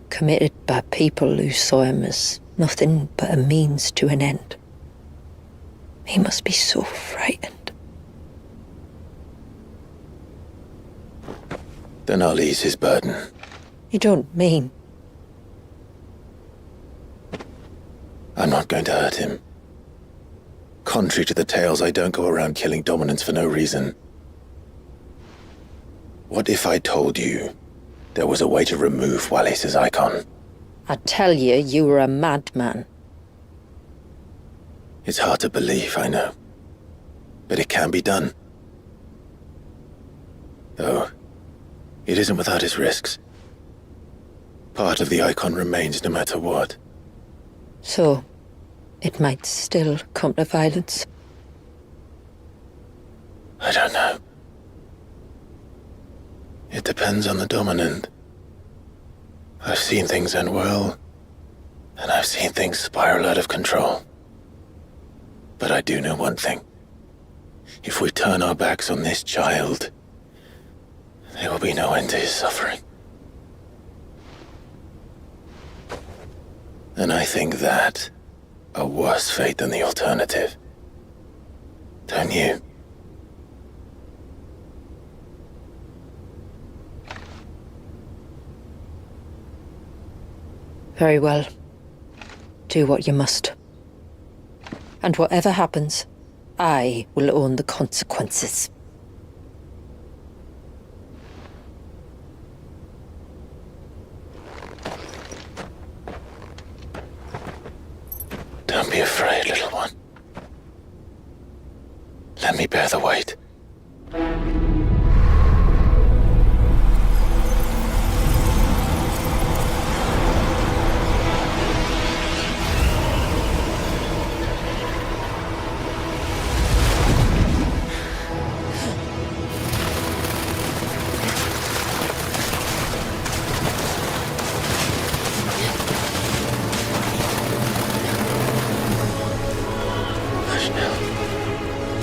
[SPEAKER 5] Committed by people who saw him as nothing but a means to an end. He must be so frightened.
[SPEAKER 1] Then I'll ease his burden.
[SPEAKER 5] You don't mean?
[SPEAKER 1] I'm not going to hurt him. Contrary to the tales, I don't go around killing dominants for no reason. What if I told you there was a way to remove Walius's icon?
[SPEAKER 5] I tell you, you were a madman.
[SPEAKER 1] It's hard to believe, I know. But it can be done. Though, it isn't without its risks. Part of the icon remains no matter what.
[SPEAKER 5] So, it might still come to violence.
[SPEAKER 1] I don't know. It depends on the dominant. I've seen things end well, and I've seen things spiral out of control. But I do know one thing. If we turn our backs on this child, there will be no end to his suffering. And I think that a worse fate than the alternative. Don't you?
[SPEAKER 5] Very well. Do what you must. And whatever happens, I will own the consequences.
[SPEAKER 1] Don't be afraid, little one. Let me bear the weight.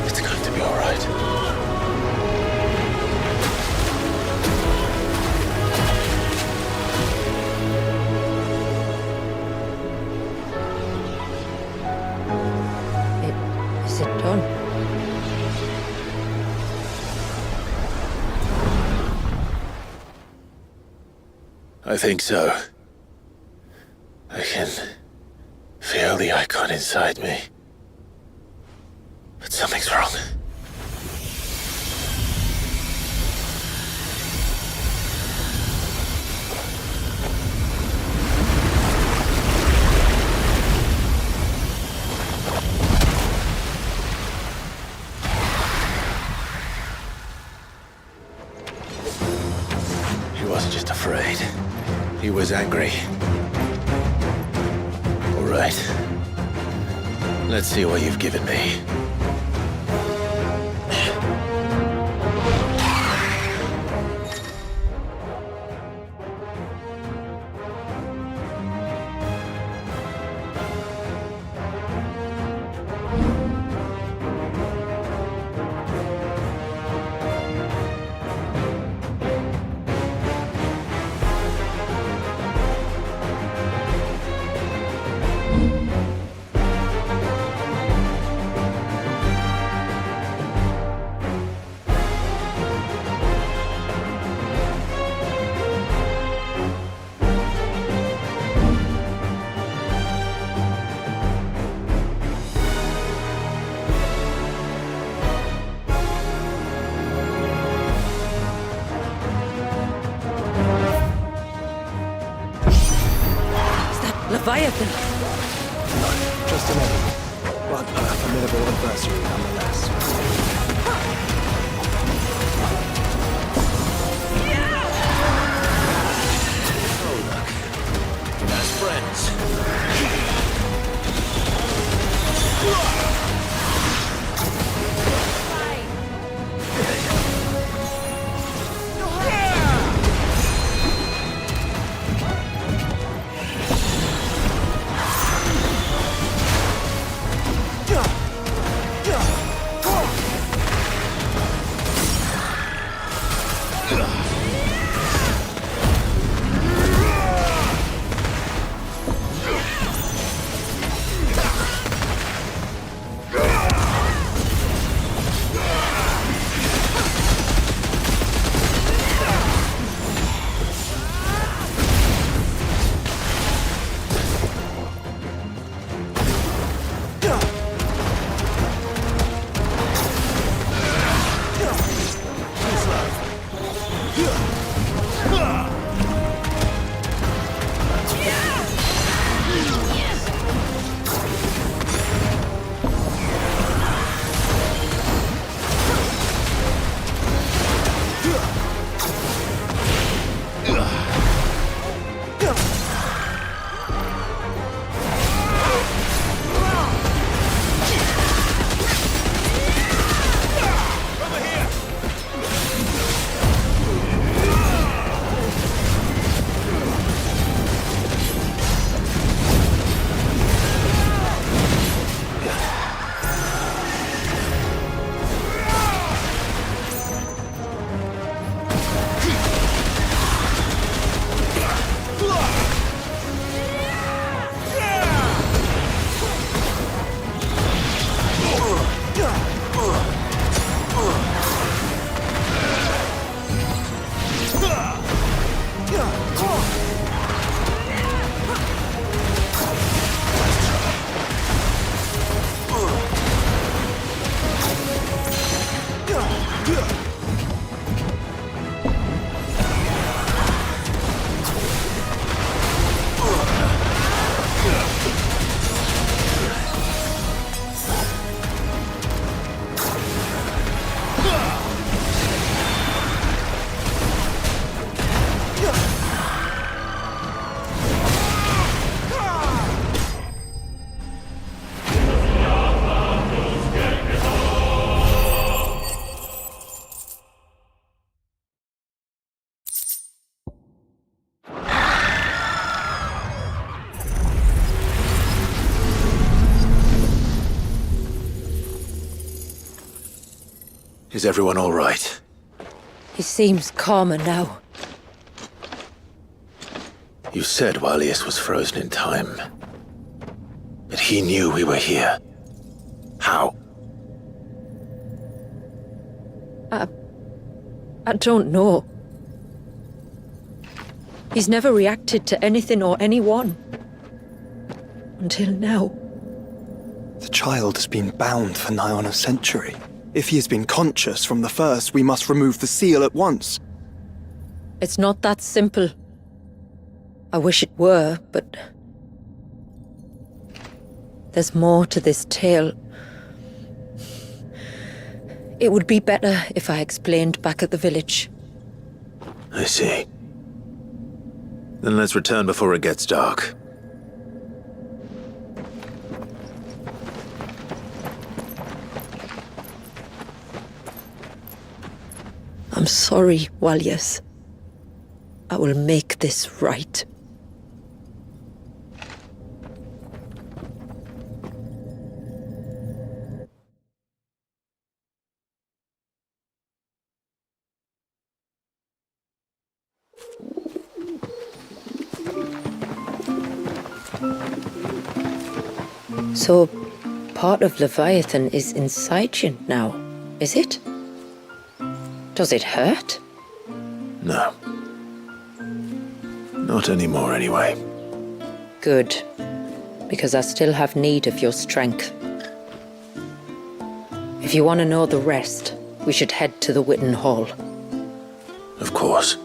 [SPEAKER 1] It's going to be all right.
[SPEAKER 5] Is it done?
[SPEAKER 1] I think so. I can feel the icon inside me. But something's wrong. He wasn't just afraid. He was angry. All right. Let's see what you've given me.
[SPEAKER 5] Leviathan!
[SPEAKER 4] No, just an enemy, but a formidable adversary nonetheless.
[SPEAKER 7] As friends.
[SPEAKER 1] Is everyone all right?
[SPEAKER 5] He seems calmer now.
[SPEAKER 1] You said Walius was frozen in time. But he knew we were here. How?
[SPEAKER 5] I don't know. He's never reacted to anything or anyone. Until now.
[SPEAKER 4] The child has been bound for nigh on a century. If he has been conscious from the first, we must remove the seal at once.
[SPEAKER 5] It's not that simple. I wish it were, but... there's more to this tale. It would be better if I explained back at the village.
[SPEAKER 1] I see. Then let's return before it gets dark.
[SPEAKER 5] I'm sorry, Walius. I will make this right. So, part of Leviathan is inside you now, is it? Does it hurt?
[SPEAKER 1] No. Not anymore, anyway.
[SPEAKER 5] Good. Because I still have need of your strength. If you want to know the rest, we should head to the Witten Hall.
[SPEAKER 1] Of course.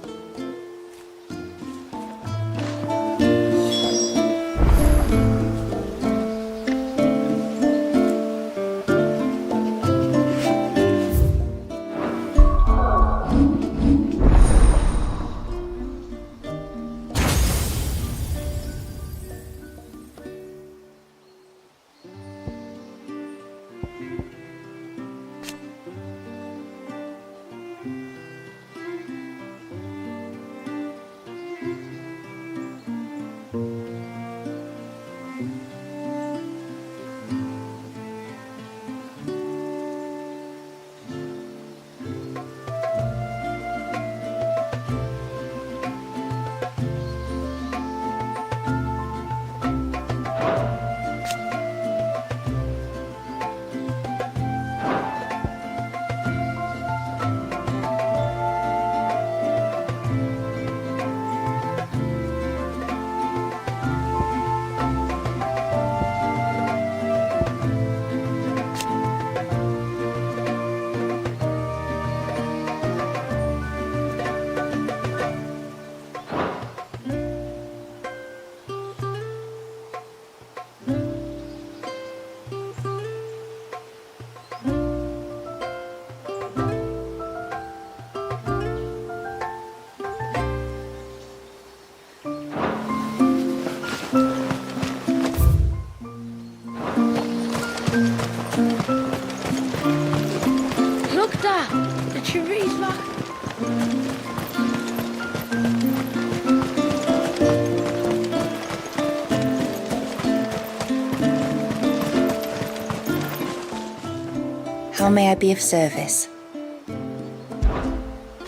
[SPEAKER 9] How may I be of service?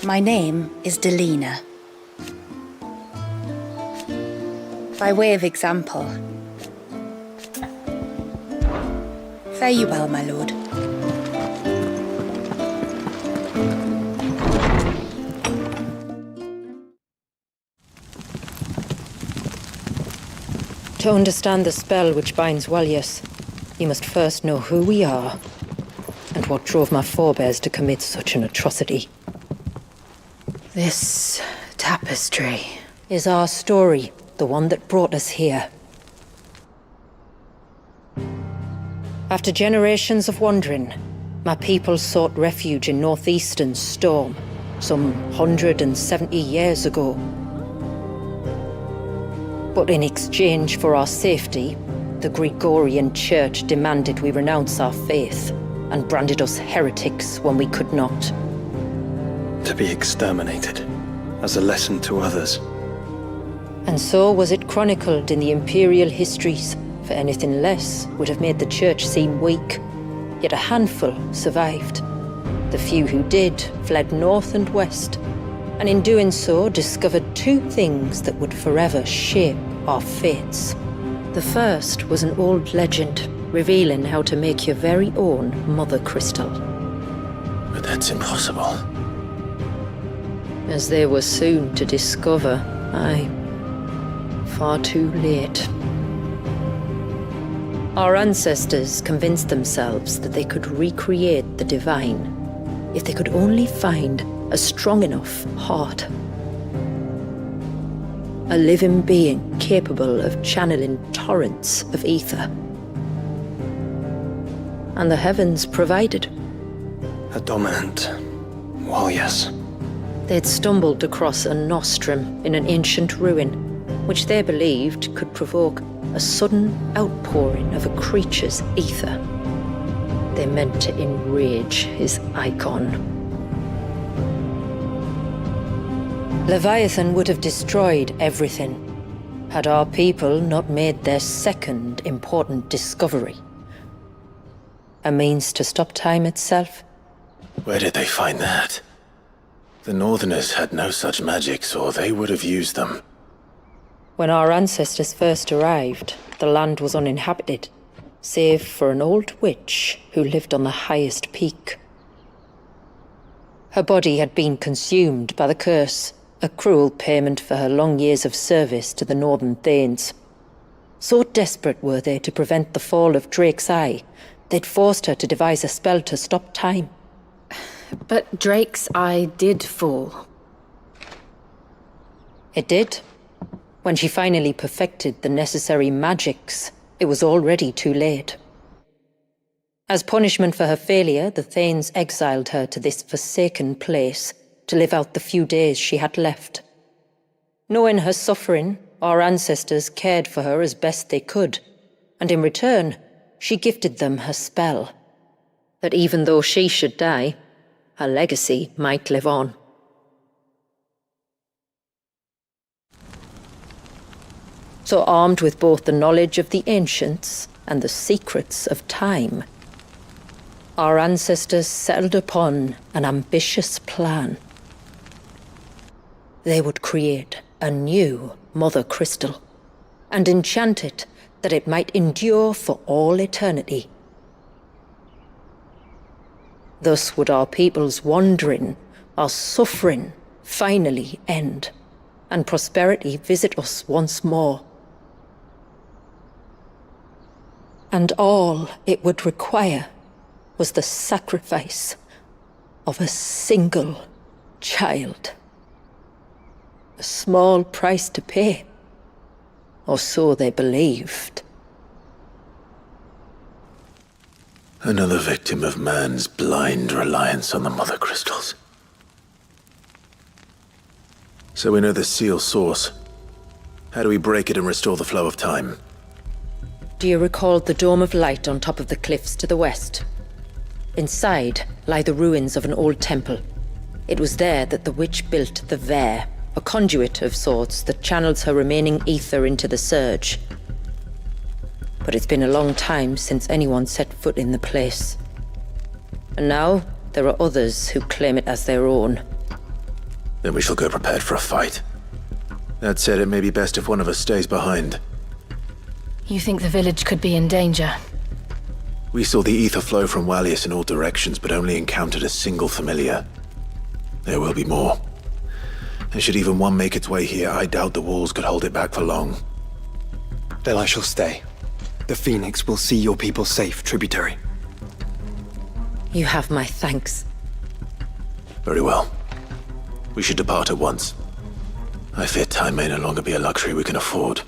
[SPEAKER 9] My name is Delina. By way of example, fare you well, my lord.
[SPEAKER 5] To understand the spell which binds Walius, you must first know who we are and what drove my forebears to commit such an atrocity. This tapestry is our story, the one that brought us here. After generations of wandering, my people sought refuge in northeastern Storm, some 170 years ago. But in exchange for our safety, the Gregorian Church demanded we renounce our faith and branded us heretics when we could not.
[SPEAKER 4] To be exterminated, as a lesson to others.
[SPEAKER 5] And so was it chronicled in the imperial histories, for anything less would have made the Church seem weak. Yet a handful survived. The few who did fled north and west, and in doing so discovered two things that would forever shape our fates. The first was an old legend revealing how to make your very own mother crystal.
[SPEAKER 1] But that's impossible.
[SPEAKER 5] As they were soon to discover, aye, far too late. Our ancestors convinced themselves that they could recreate the divine if they could only find a strong enough heart. A living being capable of channeling torrents of ether. And the heavens provided.
[SPEAKER 4] A dominant. Well, yes.
[SPEAKER 5] They'd stumbled across a nostrum in an ancient ruin, which they believed could provoke a sudden outpouring of a creature's ether. They meant to enrage his icon. Leviathan would have destroyed everything, had our people not made their second important discovery. A means to stop time itself.
[SPEAKER 1] Where did they find that? The Northerners had no such magics, or they would have used them.
[SPEAKER 5] When our ancestors first arrived, the land was uninhabited, save for an old witch who lived on the highest peak. Her body had been consumed by the curse, a cruel payment for her long years of service to the Northern Thanes. So desperate were they to prevent the fall of Drake's Eye, they'd forced her to devise a spell to stop time.
[SPEAKER 2] But Drake's Eye did fall.
[SPEAKER 5] It did. When she finally perfected the necessary magics, it was already too late. As punishment for her failure, the Thanes exiled her to this forsaken place to live out the few days she had left. Knowing her suffering, our ancestors cared for her as best they could, and in return, she gifted them her spell. That even though she should die, her legacy might live on. So armed with both the knowledge of the ancients and the secrets of time, our ancestors settled upon an ambitious plan. They would create a new mother crystal and enchant it that it might endure for all eternity. Thus would our people's wandering, our suffering, finally end, and prosperity visit us once more. And all it would require was the sacrifice of a single child. A small price to pay, or so they believed.
[SPEAKER 1] Another victim of man's blind reliance on the mother crystals. So we know the seal source. How do we break it and restore the flow of time?
[SPEAKER 5] Do you recall the dome of light on top of the cliffs to the west? Inside lie the ruins of an old temple. It was there that the witch built the Vare, a conduit of sorts that channels her remaining ether into the surge. But it's been a long time since anyone set foot in the place. And now there are others who claim it as their own.
[SPEAKER 1] Then we shall go prepared for a fight. That said, it may be best if one of us stays behind.
[SPEAKER 2] You think the village could be in danger?
[SPEAKER 1] We saw the ether flow from Wallius in all directions, but only encountered a single familiar. There will be more. And should even one make its way here, I doubt the walls could hold it back for long.
[SPEAKER 4] Then I shall stay. The Phoenix will see your people safe, tributary.
[SPEAKER 5] You have my thanks.
[SPEAKER 1] Very well. We should depart at once. I fear time may no longer be a luxury we can afford.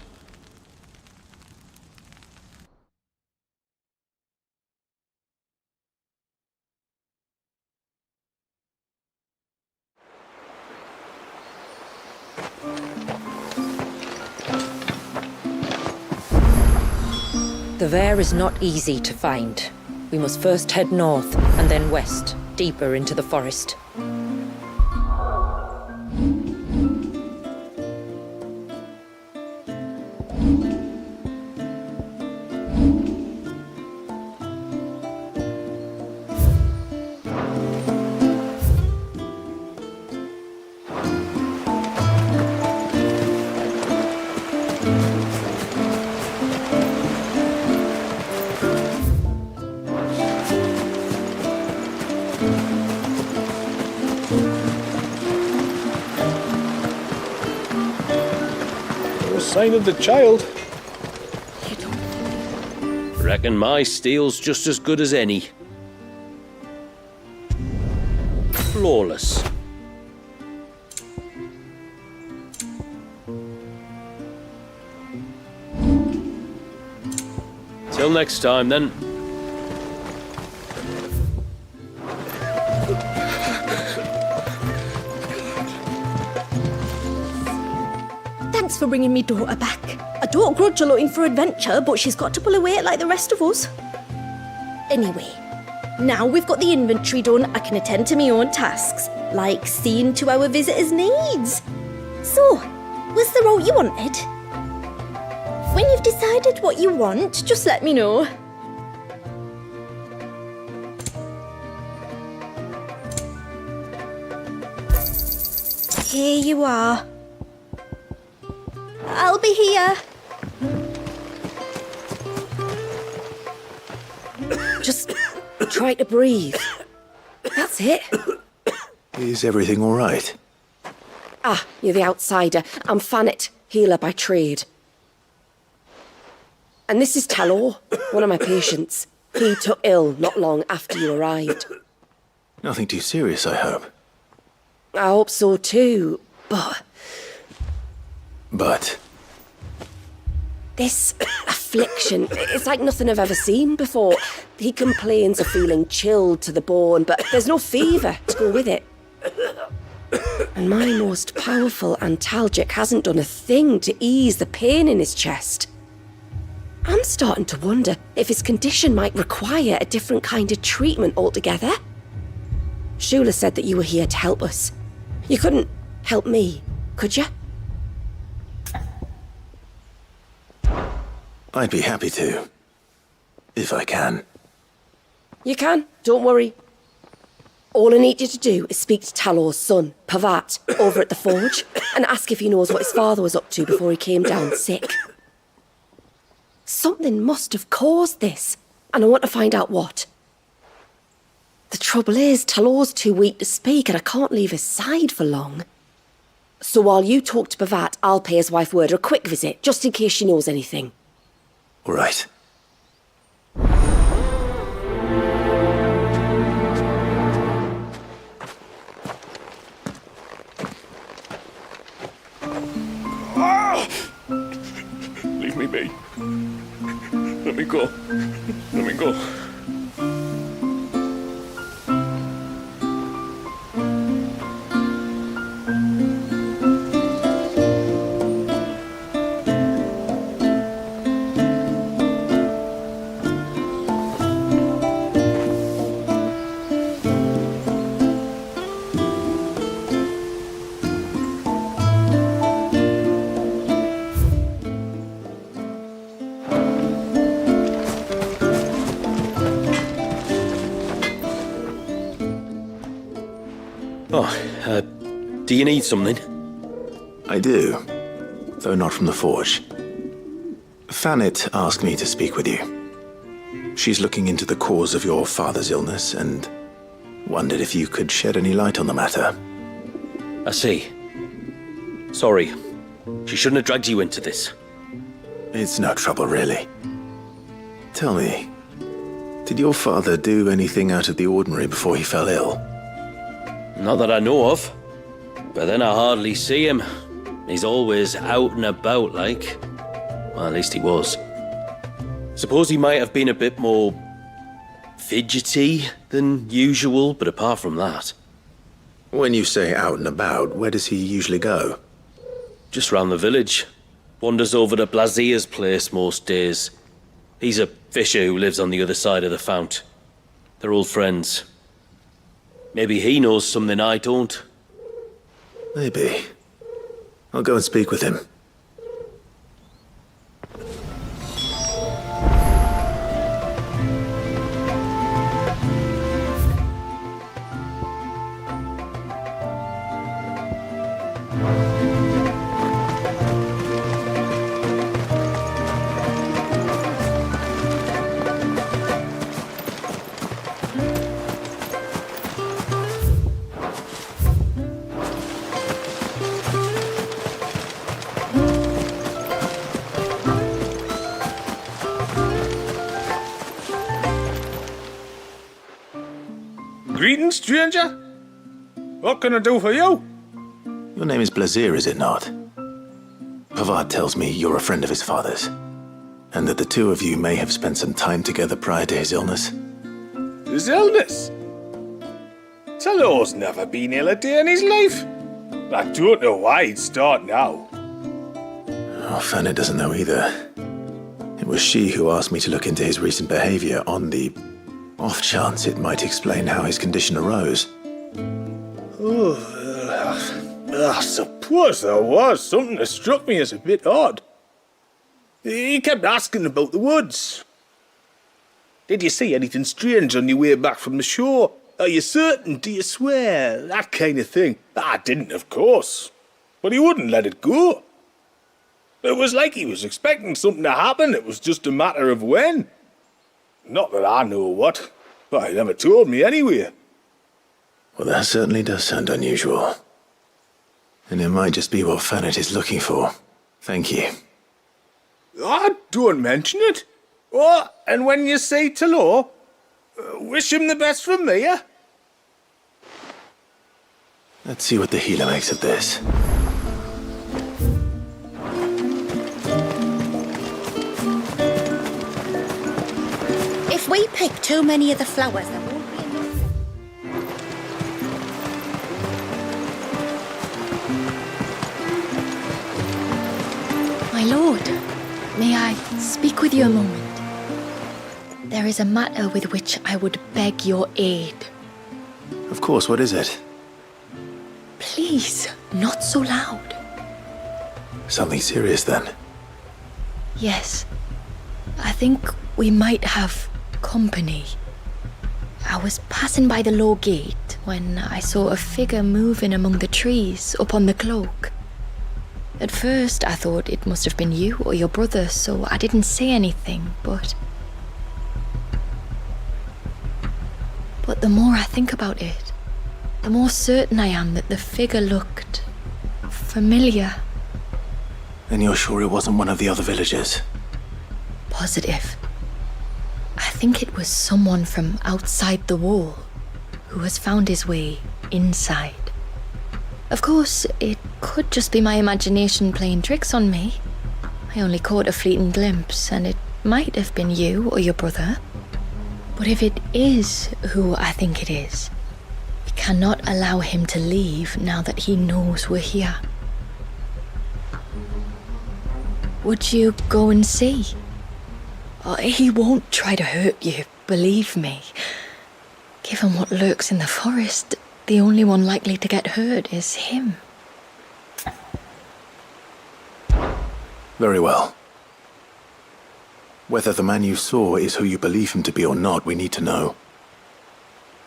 [SPEAKER 5] The Vare is not easy to find. We must first head north and then west, deeper into the forest.
[SPEAKER 12] sign of the child.
[SPEAKER 14] Reckon my steel's just as good as any. Flawless. Till next time, then.
[SPEAKER 8] Thanks for bringing me daughter back. I don't grudge her looking for adventure, but she's got to pull her weight like the rest of us. Anyway, now we've got the inventory done, I can attend to my own tasks, like seeing to our visitors' needs. So, was the route you wanted? When you've decided what you want, just let me know. Here you are. I'll be here.
[SPEAKER 9] Just try to breathe. That's it.
[SPEAKER 1] Is everything all right?
[SPEAKER 9] Ah, you're the outsider. I'm Fannet, healer by trade. And this is Talor, one of my patients. He took ill not long after you arrived.
[SPEAKER 1] Nothing too serious, I hope.
[SPEAKER 9] I hope so too, but...
[SPEAKER 1] But?
[SPEAKER 9] This affliction, it's like nothing I've ever seen before. He complains of feeling chilled to the bone, but there's no fever to go with it. And my most powerful antalgic hasn't done a thing to ease the pain in his chest. I'm starting to wonder if his condition might require a different kind of treatment altogether. Shula said that you were here to help us. You couldn't help me, could you?
[SPEAKER 1] I'd be happy to. If I can.
[SPEAKER 9] You can, don't worry. All I need you to do is speak to Talor's son, Pavat, over at the forge, and ask if he knows what his father was up to before he came down sick. Something must have caused this, and I want to find out what. The trouble is, Talor's too weak to speak, and I can't leave his side for long. So while you talk to Pavat, I'll pay his wife word a quick visit, just in case she knows anything.
[SPEAKER 1] All right.
[SPEAKER 14] Leave me be. Let me go. Let me go. Do you need something?
[SPEAKER 1] I do, though not from the forge. Fannet asked me to speak with you. She's looking into the cause of your father's illness and wondered if you could shed any light on the matter.
[SPEAKER 14] I see. Sorry. She shouldn't have dragged you into this.
[SPEAKER 1] It's no trouble, really. Tell me, did your father do anything out of the ordinary before he fell ill?
[SPEAKER 14] Not that I know of. But then I hardly see him. He's always out and about, like. Well, at least he was. Suppose he might have been a bit more fidgety than usual, but apart from that...
[SPEAKER 1] When you say out and about, where does he usually go?
[SPEAKER 14] Just round the village. Wanders over to Blazier's place most days. He's a fisher who lives on the other side of the fount. They're old friends. Maybe he knows something I don't.
[SPEAKER 1] Maybe. I'll go and speak with him.
[SPEAKER 15] Greetings, stranger. What can I do for you?
[SPEAKER 1] Your name is Blazir, is it not? Pavad tells me you're a friend of his father's, and that the two of you may have spent some time together prior to his illness.
[SPEAKER 15] His illness? Talor's never been ill a day in his life. I don't know why he'd start now.
[SPEAKER 1] Oh, Fanny doesn't know either. It was she who asked me to look into his recent behavior on the off chance it might explain how his condition arose.
[SPEAKER 15] I suppose there was something that struck me as a bit odd. He kept asking about the woods. Did you see anything strange on your way back from the shore? Are you certain? Do you swear? That kind of thing. I didn't, of course. But he wouldn't let it go. It was like he was expecting something to happen. It was just a matter of when. Not that I know what. But he never told me anyway.
[SPEAKER 1] Well, that certainly does sound unusual. And it might just be what Fanet is looking for. Thank you.
[SPEAKER 15] Oh, don't mention it. Oh, and when you say Talor, wish him the best from me, eh?
[SPEAKER 1] Let's see what the healer makes of this.
[SPEAKER 8] If we pick too many of the flowers, there won't be enough.
[SPEAKER 16] My lord, may I speak with you a moment? There is a matter with which I would beg your aid.
[SPEAKER 1] Of course, what is it?
[SPEAKER 16] Please, not so loud.
[SPEAKER 1] Something serious then?
[SPEAKER 16] Yes. I think we might have company. I was passing by the low gate when I saw a figure moving among the trees up on the cloak. At first, I thought it must have been you or your brother, so I didn't say anything, but the more I think about it, the more certain I am that the figure looked familiar.
[SPEAKER 1] And you're sure it wasn't one of the other villagers?
[SPEAKER 16] Positive. I think it was someone from outside the wall who has found his way inside. Of course, it could just be my imagination playing tricks on me. I only caught a fleeting glimpse, and it might have been you or your brother. But if it is who I think it is, we cannot allow him to leave now that he knows we're here. Would you go and see? Oh, he won't try to hurt you, believe me. Given what lurks in the forest, the only one likely to get hurt is him.
[SPEAKER 1] Very well. Whether the man you saw is who you believe him to be or not, we need to know.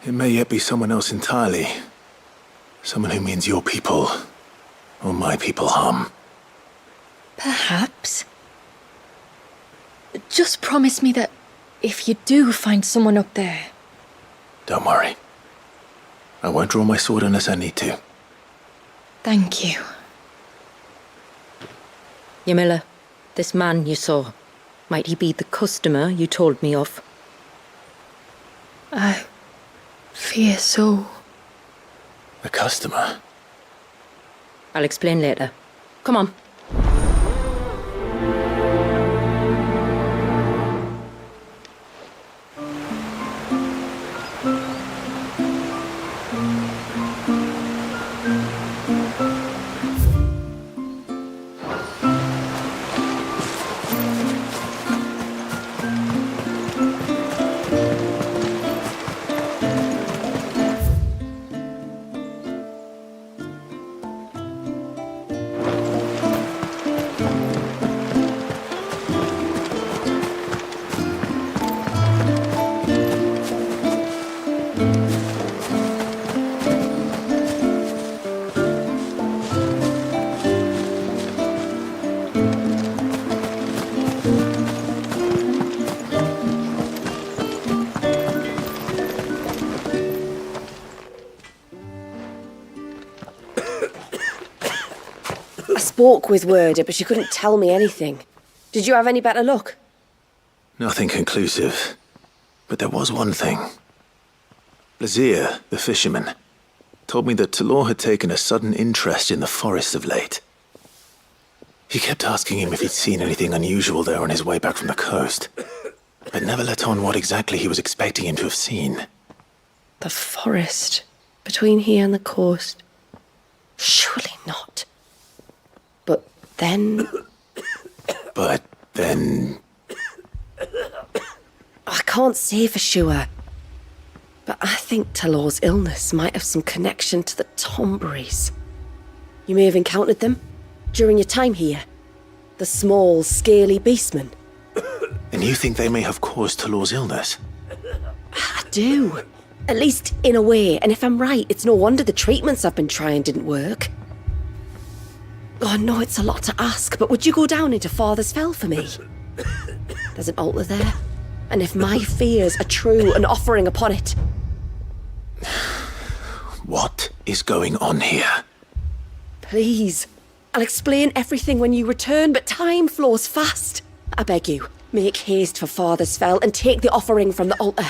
[SPEAKER 1] It may yet be someone else entirely. Someone who means your people, or my people, harm.
[SPEAKER 16] Perhaps. Just promise me that if you do find someone up there...
[SPEAKER 1] Don't worry. I won't draw my sword unless I need to.
[SPEAKER 16] Thank you.
[SPEAKER 5] Yamila, this man you saw, might he be the customer you told me of?
[SPEAKER 16] I fear so.
[SPEAKER 1] The customer?
[SPEAKER 5] I'll explain later. Come on.
[SPEAKER 9] Spoke with Wurda, but she couldn't tell me anything. Did you have any better luck?
[SPEAKER 1] Nothing conclusive. But there was one thing. Lazir, the fisherman, told me that Talor had taken a sudden interest in the forest of late. He kept asking him if he'd seen anything unusual there on his way back from the coast, but never let on what exactly he was expecting him to have seen.
[SPEAKER 9] The forest between here and the coast. Surely not. But then...
[SPEAKER 1] But then...
[SPEAKER 9] I can't say for sure. But I think Talor's illness might have some connection to the Tomberries. You may have encountered them during your time here. The small, scaly beastmen.
[SPEAKER 1] And you think they may have caused Talor's illness?
[SPEAKER 9] I do. At least in a way, and if I'm right, it's no wonder the treatments I've been trying didn't work. Oh, I know it's a lot to ask, but would you go down into Father's Fell for me? There's an altar there, and if my fears are true, an offering upon it.
[SPEAKER 1] What is going on here?
[SPEAKER 9] Please, I'll explain everything when you return, but time flows fast. I beg you, make haste for Father's Fell and take the offering from the altar.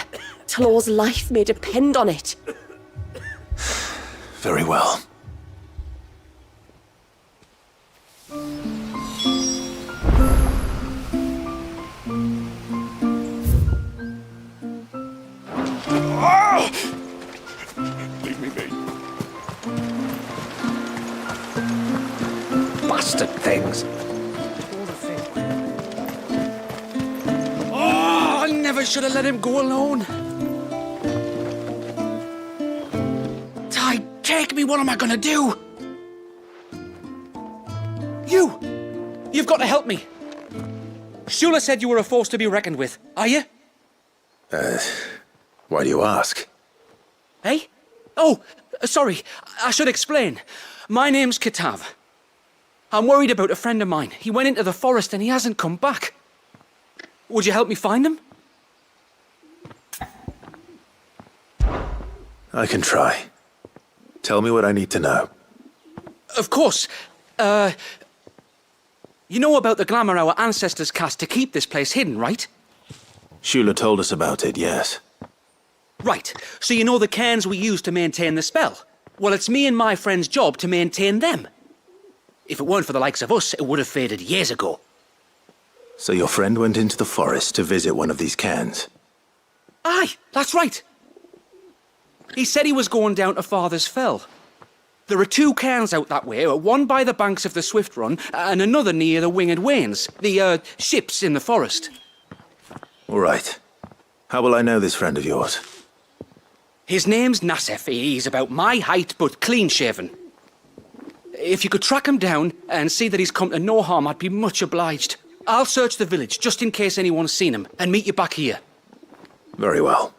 [SPEAKER 9] Talor's life may depend on it.
[SPEAKER 1] Very well.
[SPEAKER 11] Leave me be. Bastard things.
[SPEAKER 7] Oh, I never should have let him go alone. Ty, take me, what am I gonna do? You've got to help me. Shula said you were a force to be reckoned with. Are you?
[SPEAKER 1] Why do you ask?
[SPEAKER 7] Eh? Oh, sorry. I should explain. My name's Kitav. I'm worried about a friend of mine. He went into the forest and he hasn't come back. Would you help me find him?
[SPEAKER 1] I can try. Tell me what I need to know.
[SPEAKER 7] Of course. You know about the glamour our ancestors cast to keep this place hidden, right?
[SPEAKER 1] Shula told us about it, yes.
[SPEAKER 7] Right. So you know the cairns we use to maintain the spell? Well, it's me and my friend's job to maintain them. If it weren't for the likes of us, it would have faded years ago.
[SPEAKER 1] So your friend went into the forest to visit one of these cairns?
[SPEAKER 7] Aye, that's right. He said he was going down to Father's Fell. There are 2 cairns out that way, one by the banks of the Swift Run and another near the Winged Wains, the ships in the forest.
[SPEAKER 1] All right. How will I know this friend of yours?
[SPEAKER 7] His name's Nassef. He's about my height, but clean-shaven. If you could track him down and see that he's come to no harm, I'd be much obliged. I'll search the village, just in case anyone's seen him, and meet you back here.
[SPEAKER 1] Very well.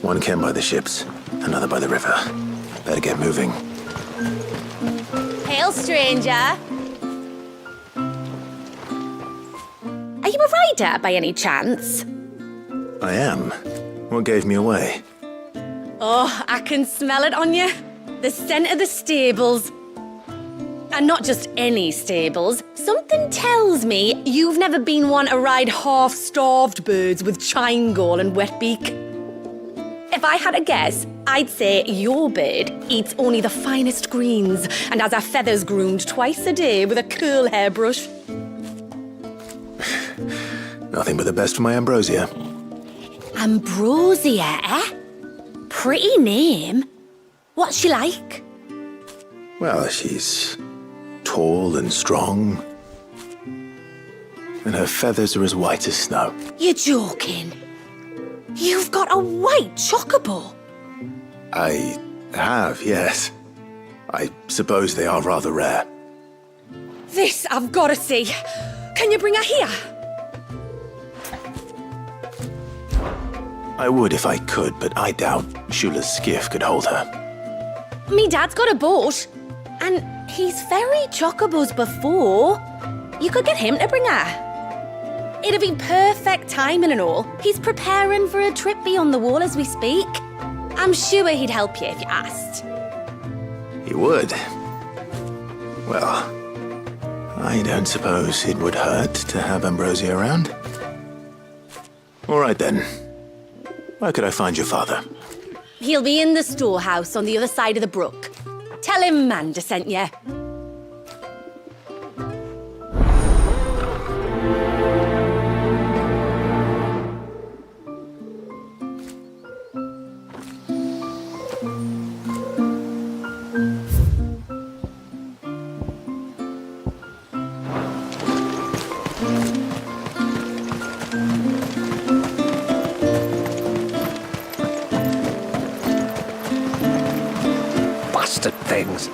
[SPEAKER 1] One cairn by the ships, another by the river. Better get moving.
[SPEAKER 6] Hail, stranger. Are you a rider by any chance?
[SPEAKER 1] I am. What gave me away?
[SPEAKER 6] Oh, I can smell it on you. The scent of the stables. And not just any stables. Something tells me you've never been one to ride half-starved birds with chine gall and wet beak. If I had a guess, I'd say your bird eats only the finest greens and has her feathers groomed twice a day with a curl hairbrush.
[SPEAKER 1] Nothing but the best for my ambrosia.
[SPEAKER 6] Ambrosia, eh? Pretty name. What's she like?
[SPEAKER 1] Well, she's tall and strong. And her feathers are as white as snow.
[SPEAKER 6] You're joking. You've got a white chocobo.
[SPEAKER 1] I have, yes. I suppose they are rather rare.
[SPEAKER 6] This I've got to see. Can you bring her here?
[SPEAKER 1] I would if I could, but I doubt Shula's skiff could hold her.
[SPEAKER 6] Me dad's got a boat. And he's ferried chocobos before. You could get him to bring her. It'd be perfect timing and all. He's preparing for a trip beyond the wall as we speak. I'm sure he'd help you if you asked.
[SPEAKER 1] He would. Well, I don't suppose it would hurt to have Ambrosia around. All right then. Where could I find your father?
[SPEAKER 9] He'll be in the storehouse on the other side of the brook. Tell him Manda sent you.
[SPEAKER 11] Bastard things.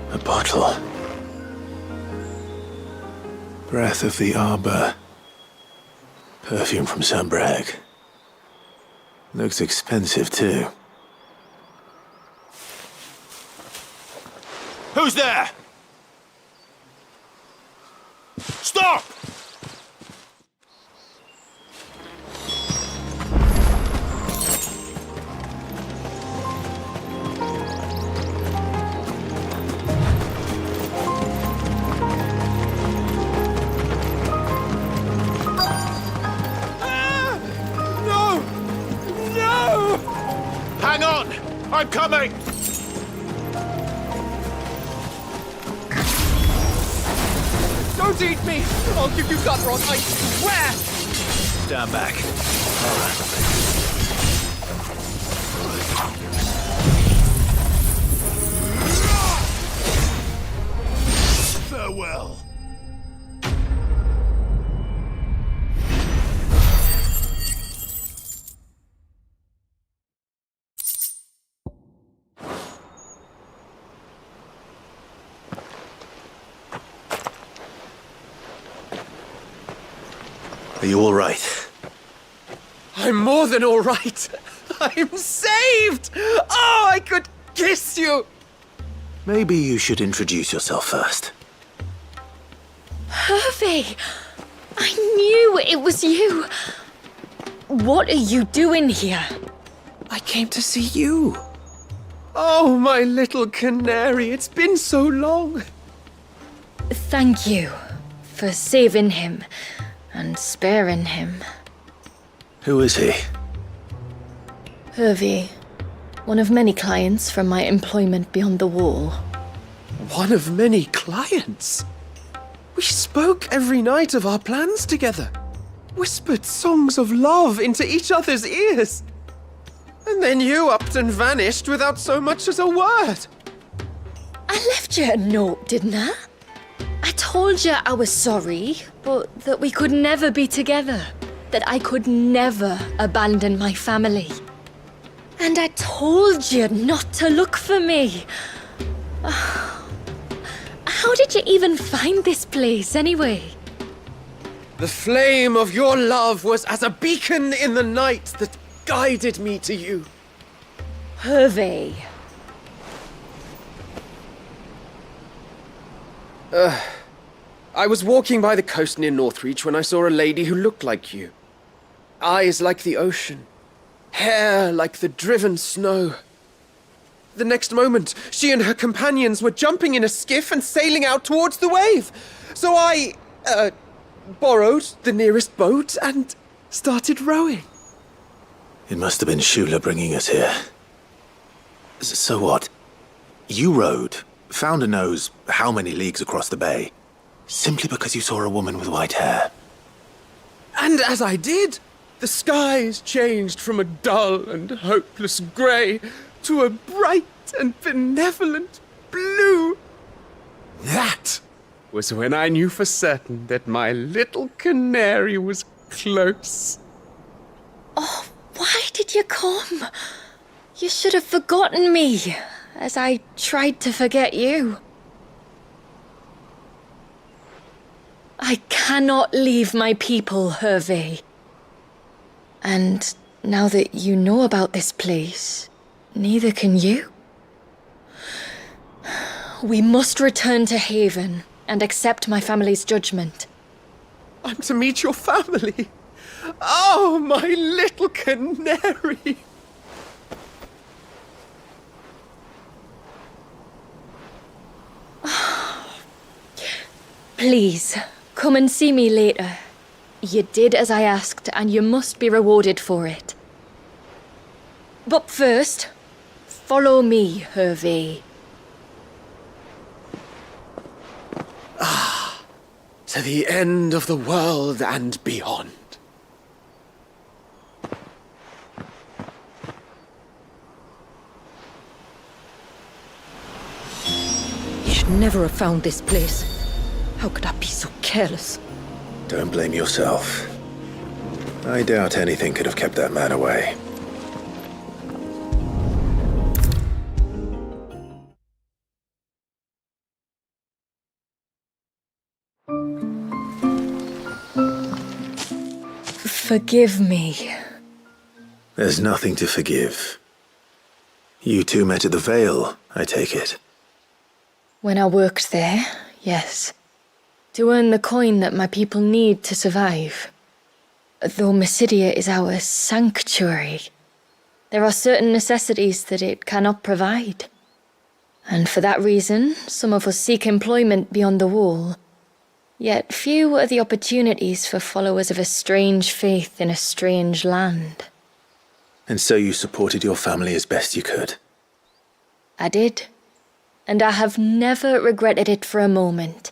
[SPEAKER 1] A bottle. Breath of the Arbor. Perfume from Sunbrag. Looks expensive, too.
[SPEAKER 15] Who's there? Stop!
[SPEAKER 3] No! No!
[SPEAKER 15] Hang on! I'm coming!
[SPEAKER 3] Don't eat me! I'll give you gut rot, I swear!
[SPEAKER 1] Stand back.
[SPEAKER 3] Farewell.
[SPEAKER 1] Are you all right?
[SPEAKER 3] I'm more than all right. I'm saved! Oh, I could kiss you!
[SPEAKER 1] Maybe you should introduce yourself first.
[SPEAKER 16] Hervey! I knew it was you! What are you doing here?
[SPEAKER 3] I came to see you. Oh, my little canary, it's been so long.
[SPEAKER 16] Thank you for saving him and sparing him.
[SPEAKER 1] Who is he?
[SPEAKER 16] Hervey, one of many clients from my employment beyond the wall.
[SPEAKER 3] One of many clients? We spoke every night of our plans together. Whispered songs of love into each other's ears. And then you upped and vanished without so much as a word.
[SPEAKER 16] I left you a note, didn't I? I told you I was sorry, but that we could never be together. That I could never abandon my family. And I told you not to look for me. How did you even find this place, anyway?
[SPEAKER 3] The flame of your love was as a beacon in the night that guided me to you.
[SPEAKER 16] Hervey.
[SPEAKER 3] I was walking by the coast near Northreach when I saw a lady who looked like you. Eyes like the ocean. Hair like the driven snow. The next moment, she and her companions were jumping in a skiff and sailing out towards the wave. So I, borrowed the nearest boat and started rowing.
[SPEAKER 1] It must have been Shula bringing us here. So what? You rowed, found a nose how many leagues across the bay, simply because you saw a woman with white hair.
[SPEAKER 3] And as I did, the skies changed from a dull and hopeless grey to a bright and benevolent blue. That was when I knew for certain that my little canary was close.
[SPEAKER 16] Oh, why did you come? You should have forgotten me, as I tried to forget you. I cannot leave my people, Hervé. And now that you know about this place, neither can you. We must return to Haven and accept my family's judgment.
[SPEAKER 3] I'm to meet your family. Oh, my little canary.
[SPEAKER 16] Please, come and see me later. You did as I asked, and you must be rewarded for it. But first, follow me, Hervé.
[SPEAKER 3] To the end of the world and beyond.
[SPEAKER 5] You should never have found this place. How could I be so careless?
[SPEAKER 1] Don't blame yourself. I doubt anything could have kept that man away.
[SPEAKER 16] Forgive me.
[SPEAKER 1] There's nothing to forgive. You two met at the Vale, I take it.
[SPEAKER 16] When I worked there, yes. To earn the coin that my people need to survive. Though Mysidia is our sanctuary, there are certain necessities that it cannot provide. And for that reason, some of us seek employment beyond the wall. Yet few are the opportunities for followers of a strange faith in a strange land.
[SPEAKER 1] And so you supported your family as best you could?
[SPEAKER 16] I did. And I have never regretted it for a moment.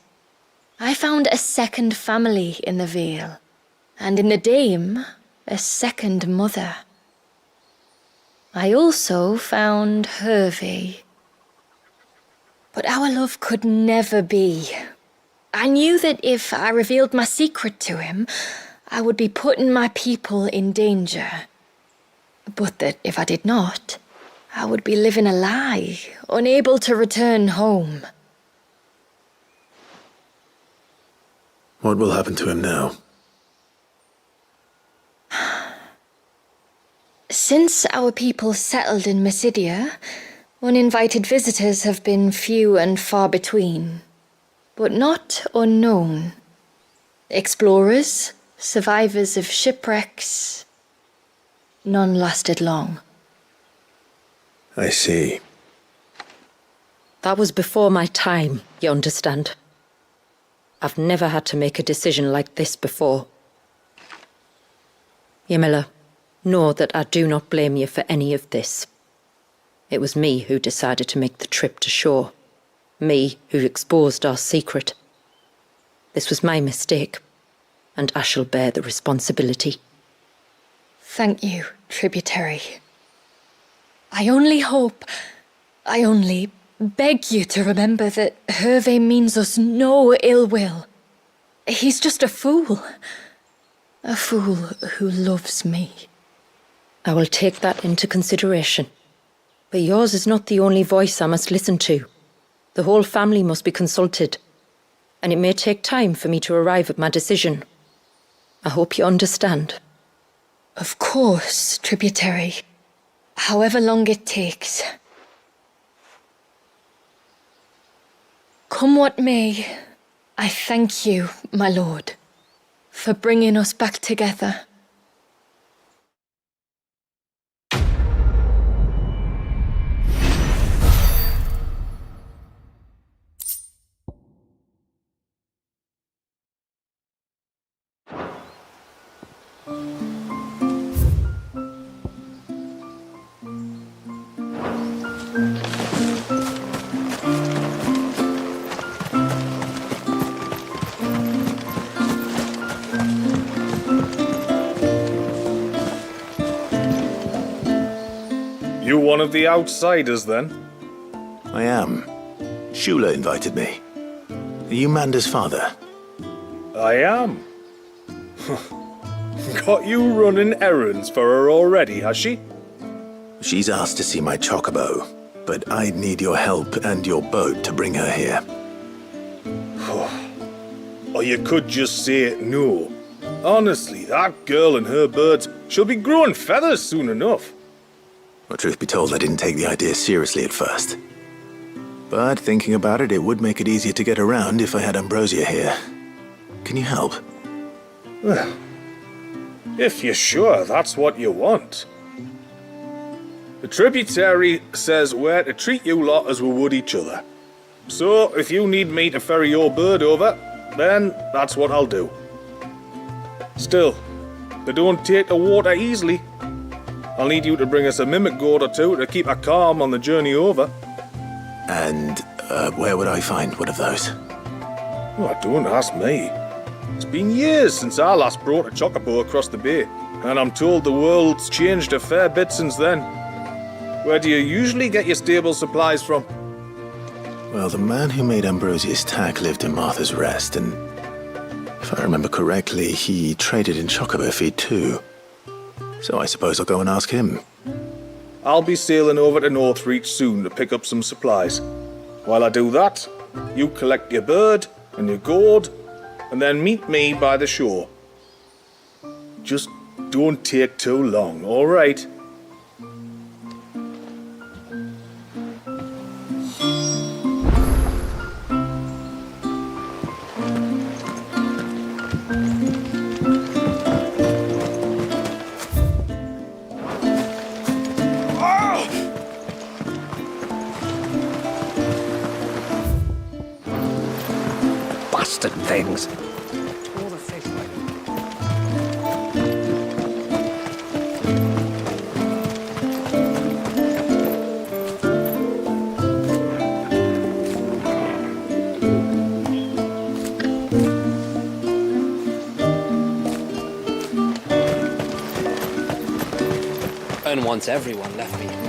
[SPEAKER 16] I found a second family in the Vale. And in the Dame, a second mother. I also found Hervé. But our love could never be. I knew that if I revealed my secret to him, I would be putting my people in danger. But that if I did not, I would be living a lie, unable to return home.
[SPEAKER 1] What will happen to him now?
[SPEAKER 16] Since our people settled in Mysidia, uninvited visitors have been few and far between. But not unknown. Explorers, survivors of shipwrecks. None lasted long.
[SPEAKER 1] I see.
[SPEAKER 5] That was before my time, you understand. I've never had to make a decision like this before. Yamila, know that I do not blame you for any of this. It was me who decided to make the trip to shore. Me who exposed our secret. This was my mistake, and I shall bear the responsibility.
[SPEAKER 16] Thank you, tributary. I only beg you to remember that Hervé means us no ill will. He's just a fool. A fool who loves me.
[SPEAKER 5] I will take that into consideration. But yours is not the only voice I must listen to. The whole family must be consulted, and it may take time for me to arrive at my decision. I hope you understand.
[SPEAKER 16] Of course, tributary. However long it takes. Come what may, I thank you, my lord, for bringing us back together.
[SPEAKER 15] You one of the outsiders, then?
[SPEAKER 1] I am. Shula invited me. Are you Manda's father?
[SPEAKER 15] I am. Got you running errands for her already, has she?
[SPEAKER 1] She's asked to see my chocobo, but I'd need your help and your boat to bring her here.
[SPEAKER 15] Or you could just say no. Honestly, that girl and her birds, she'll be growing feathers soon enough.
[SPEAKER 1] Well, truth be told, I didn't take the idea seriously at first. But thinking about it, it would make it easier to get around if I had Ambrosia here. Can you help?
[SPEAKER 15] Well, if you're sure that's what you want. The tributary says we're to treat you lot as we would each other. So, if you need me to ferry your bird over, then that's what I'll do. Still, they don't take the water easily. I'll need you to bring us a mimic goat or two to keep her calm on the journey over.
[SPEAKER 1] And where would I find one of those?
[SPEAKER 15] Oh, don't ask me. It's been years since I last brought a chocobo across the bay, and I'm told the world's changed a fair bit since then. Where do you usually get your stable supplies from?
[SPEAKER 1] Well, the man who made Ambrosia's tack lived in Martha's Rest, and if I remember correctly, he traded in chocobo feed too. So I suppose I'll go and ask him.
[SPEAKER 15] I'll be sailing over to Northreach soon to pick up some supplies. While I do that, you collect your bird and your gourd, and then meet me by the shore. Just don't take too long, all right?
[SPEAKER 11] Bastard things.
[SPEAKER 3] And once everyone left me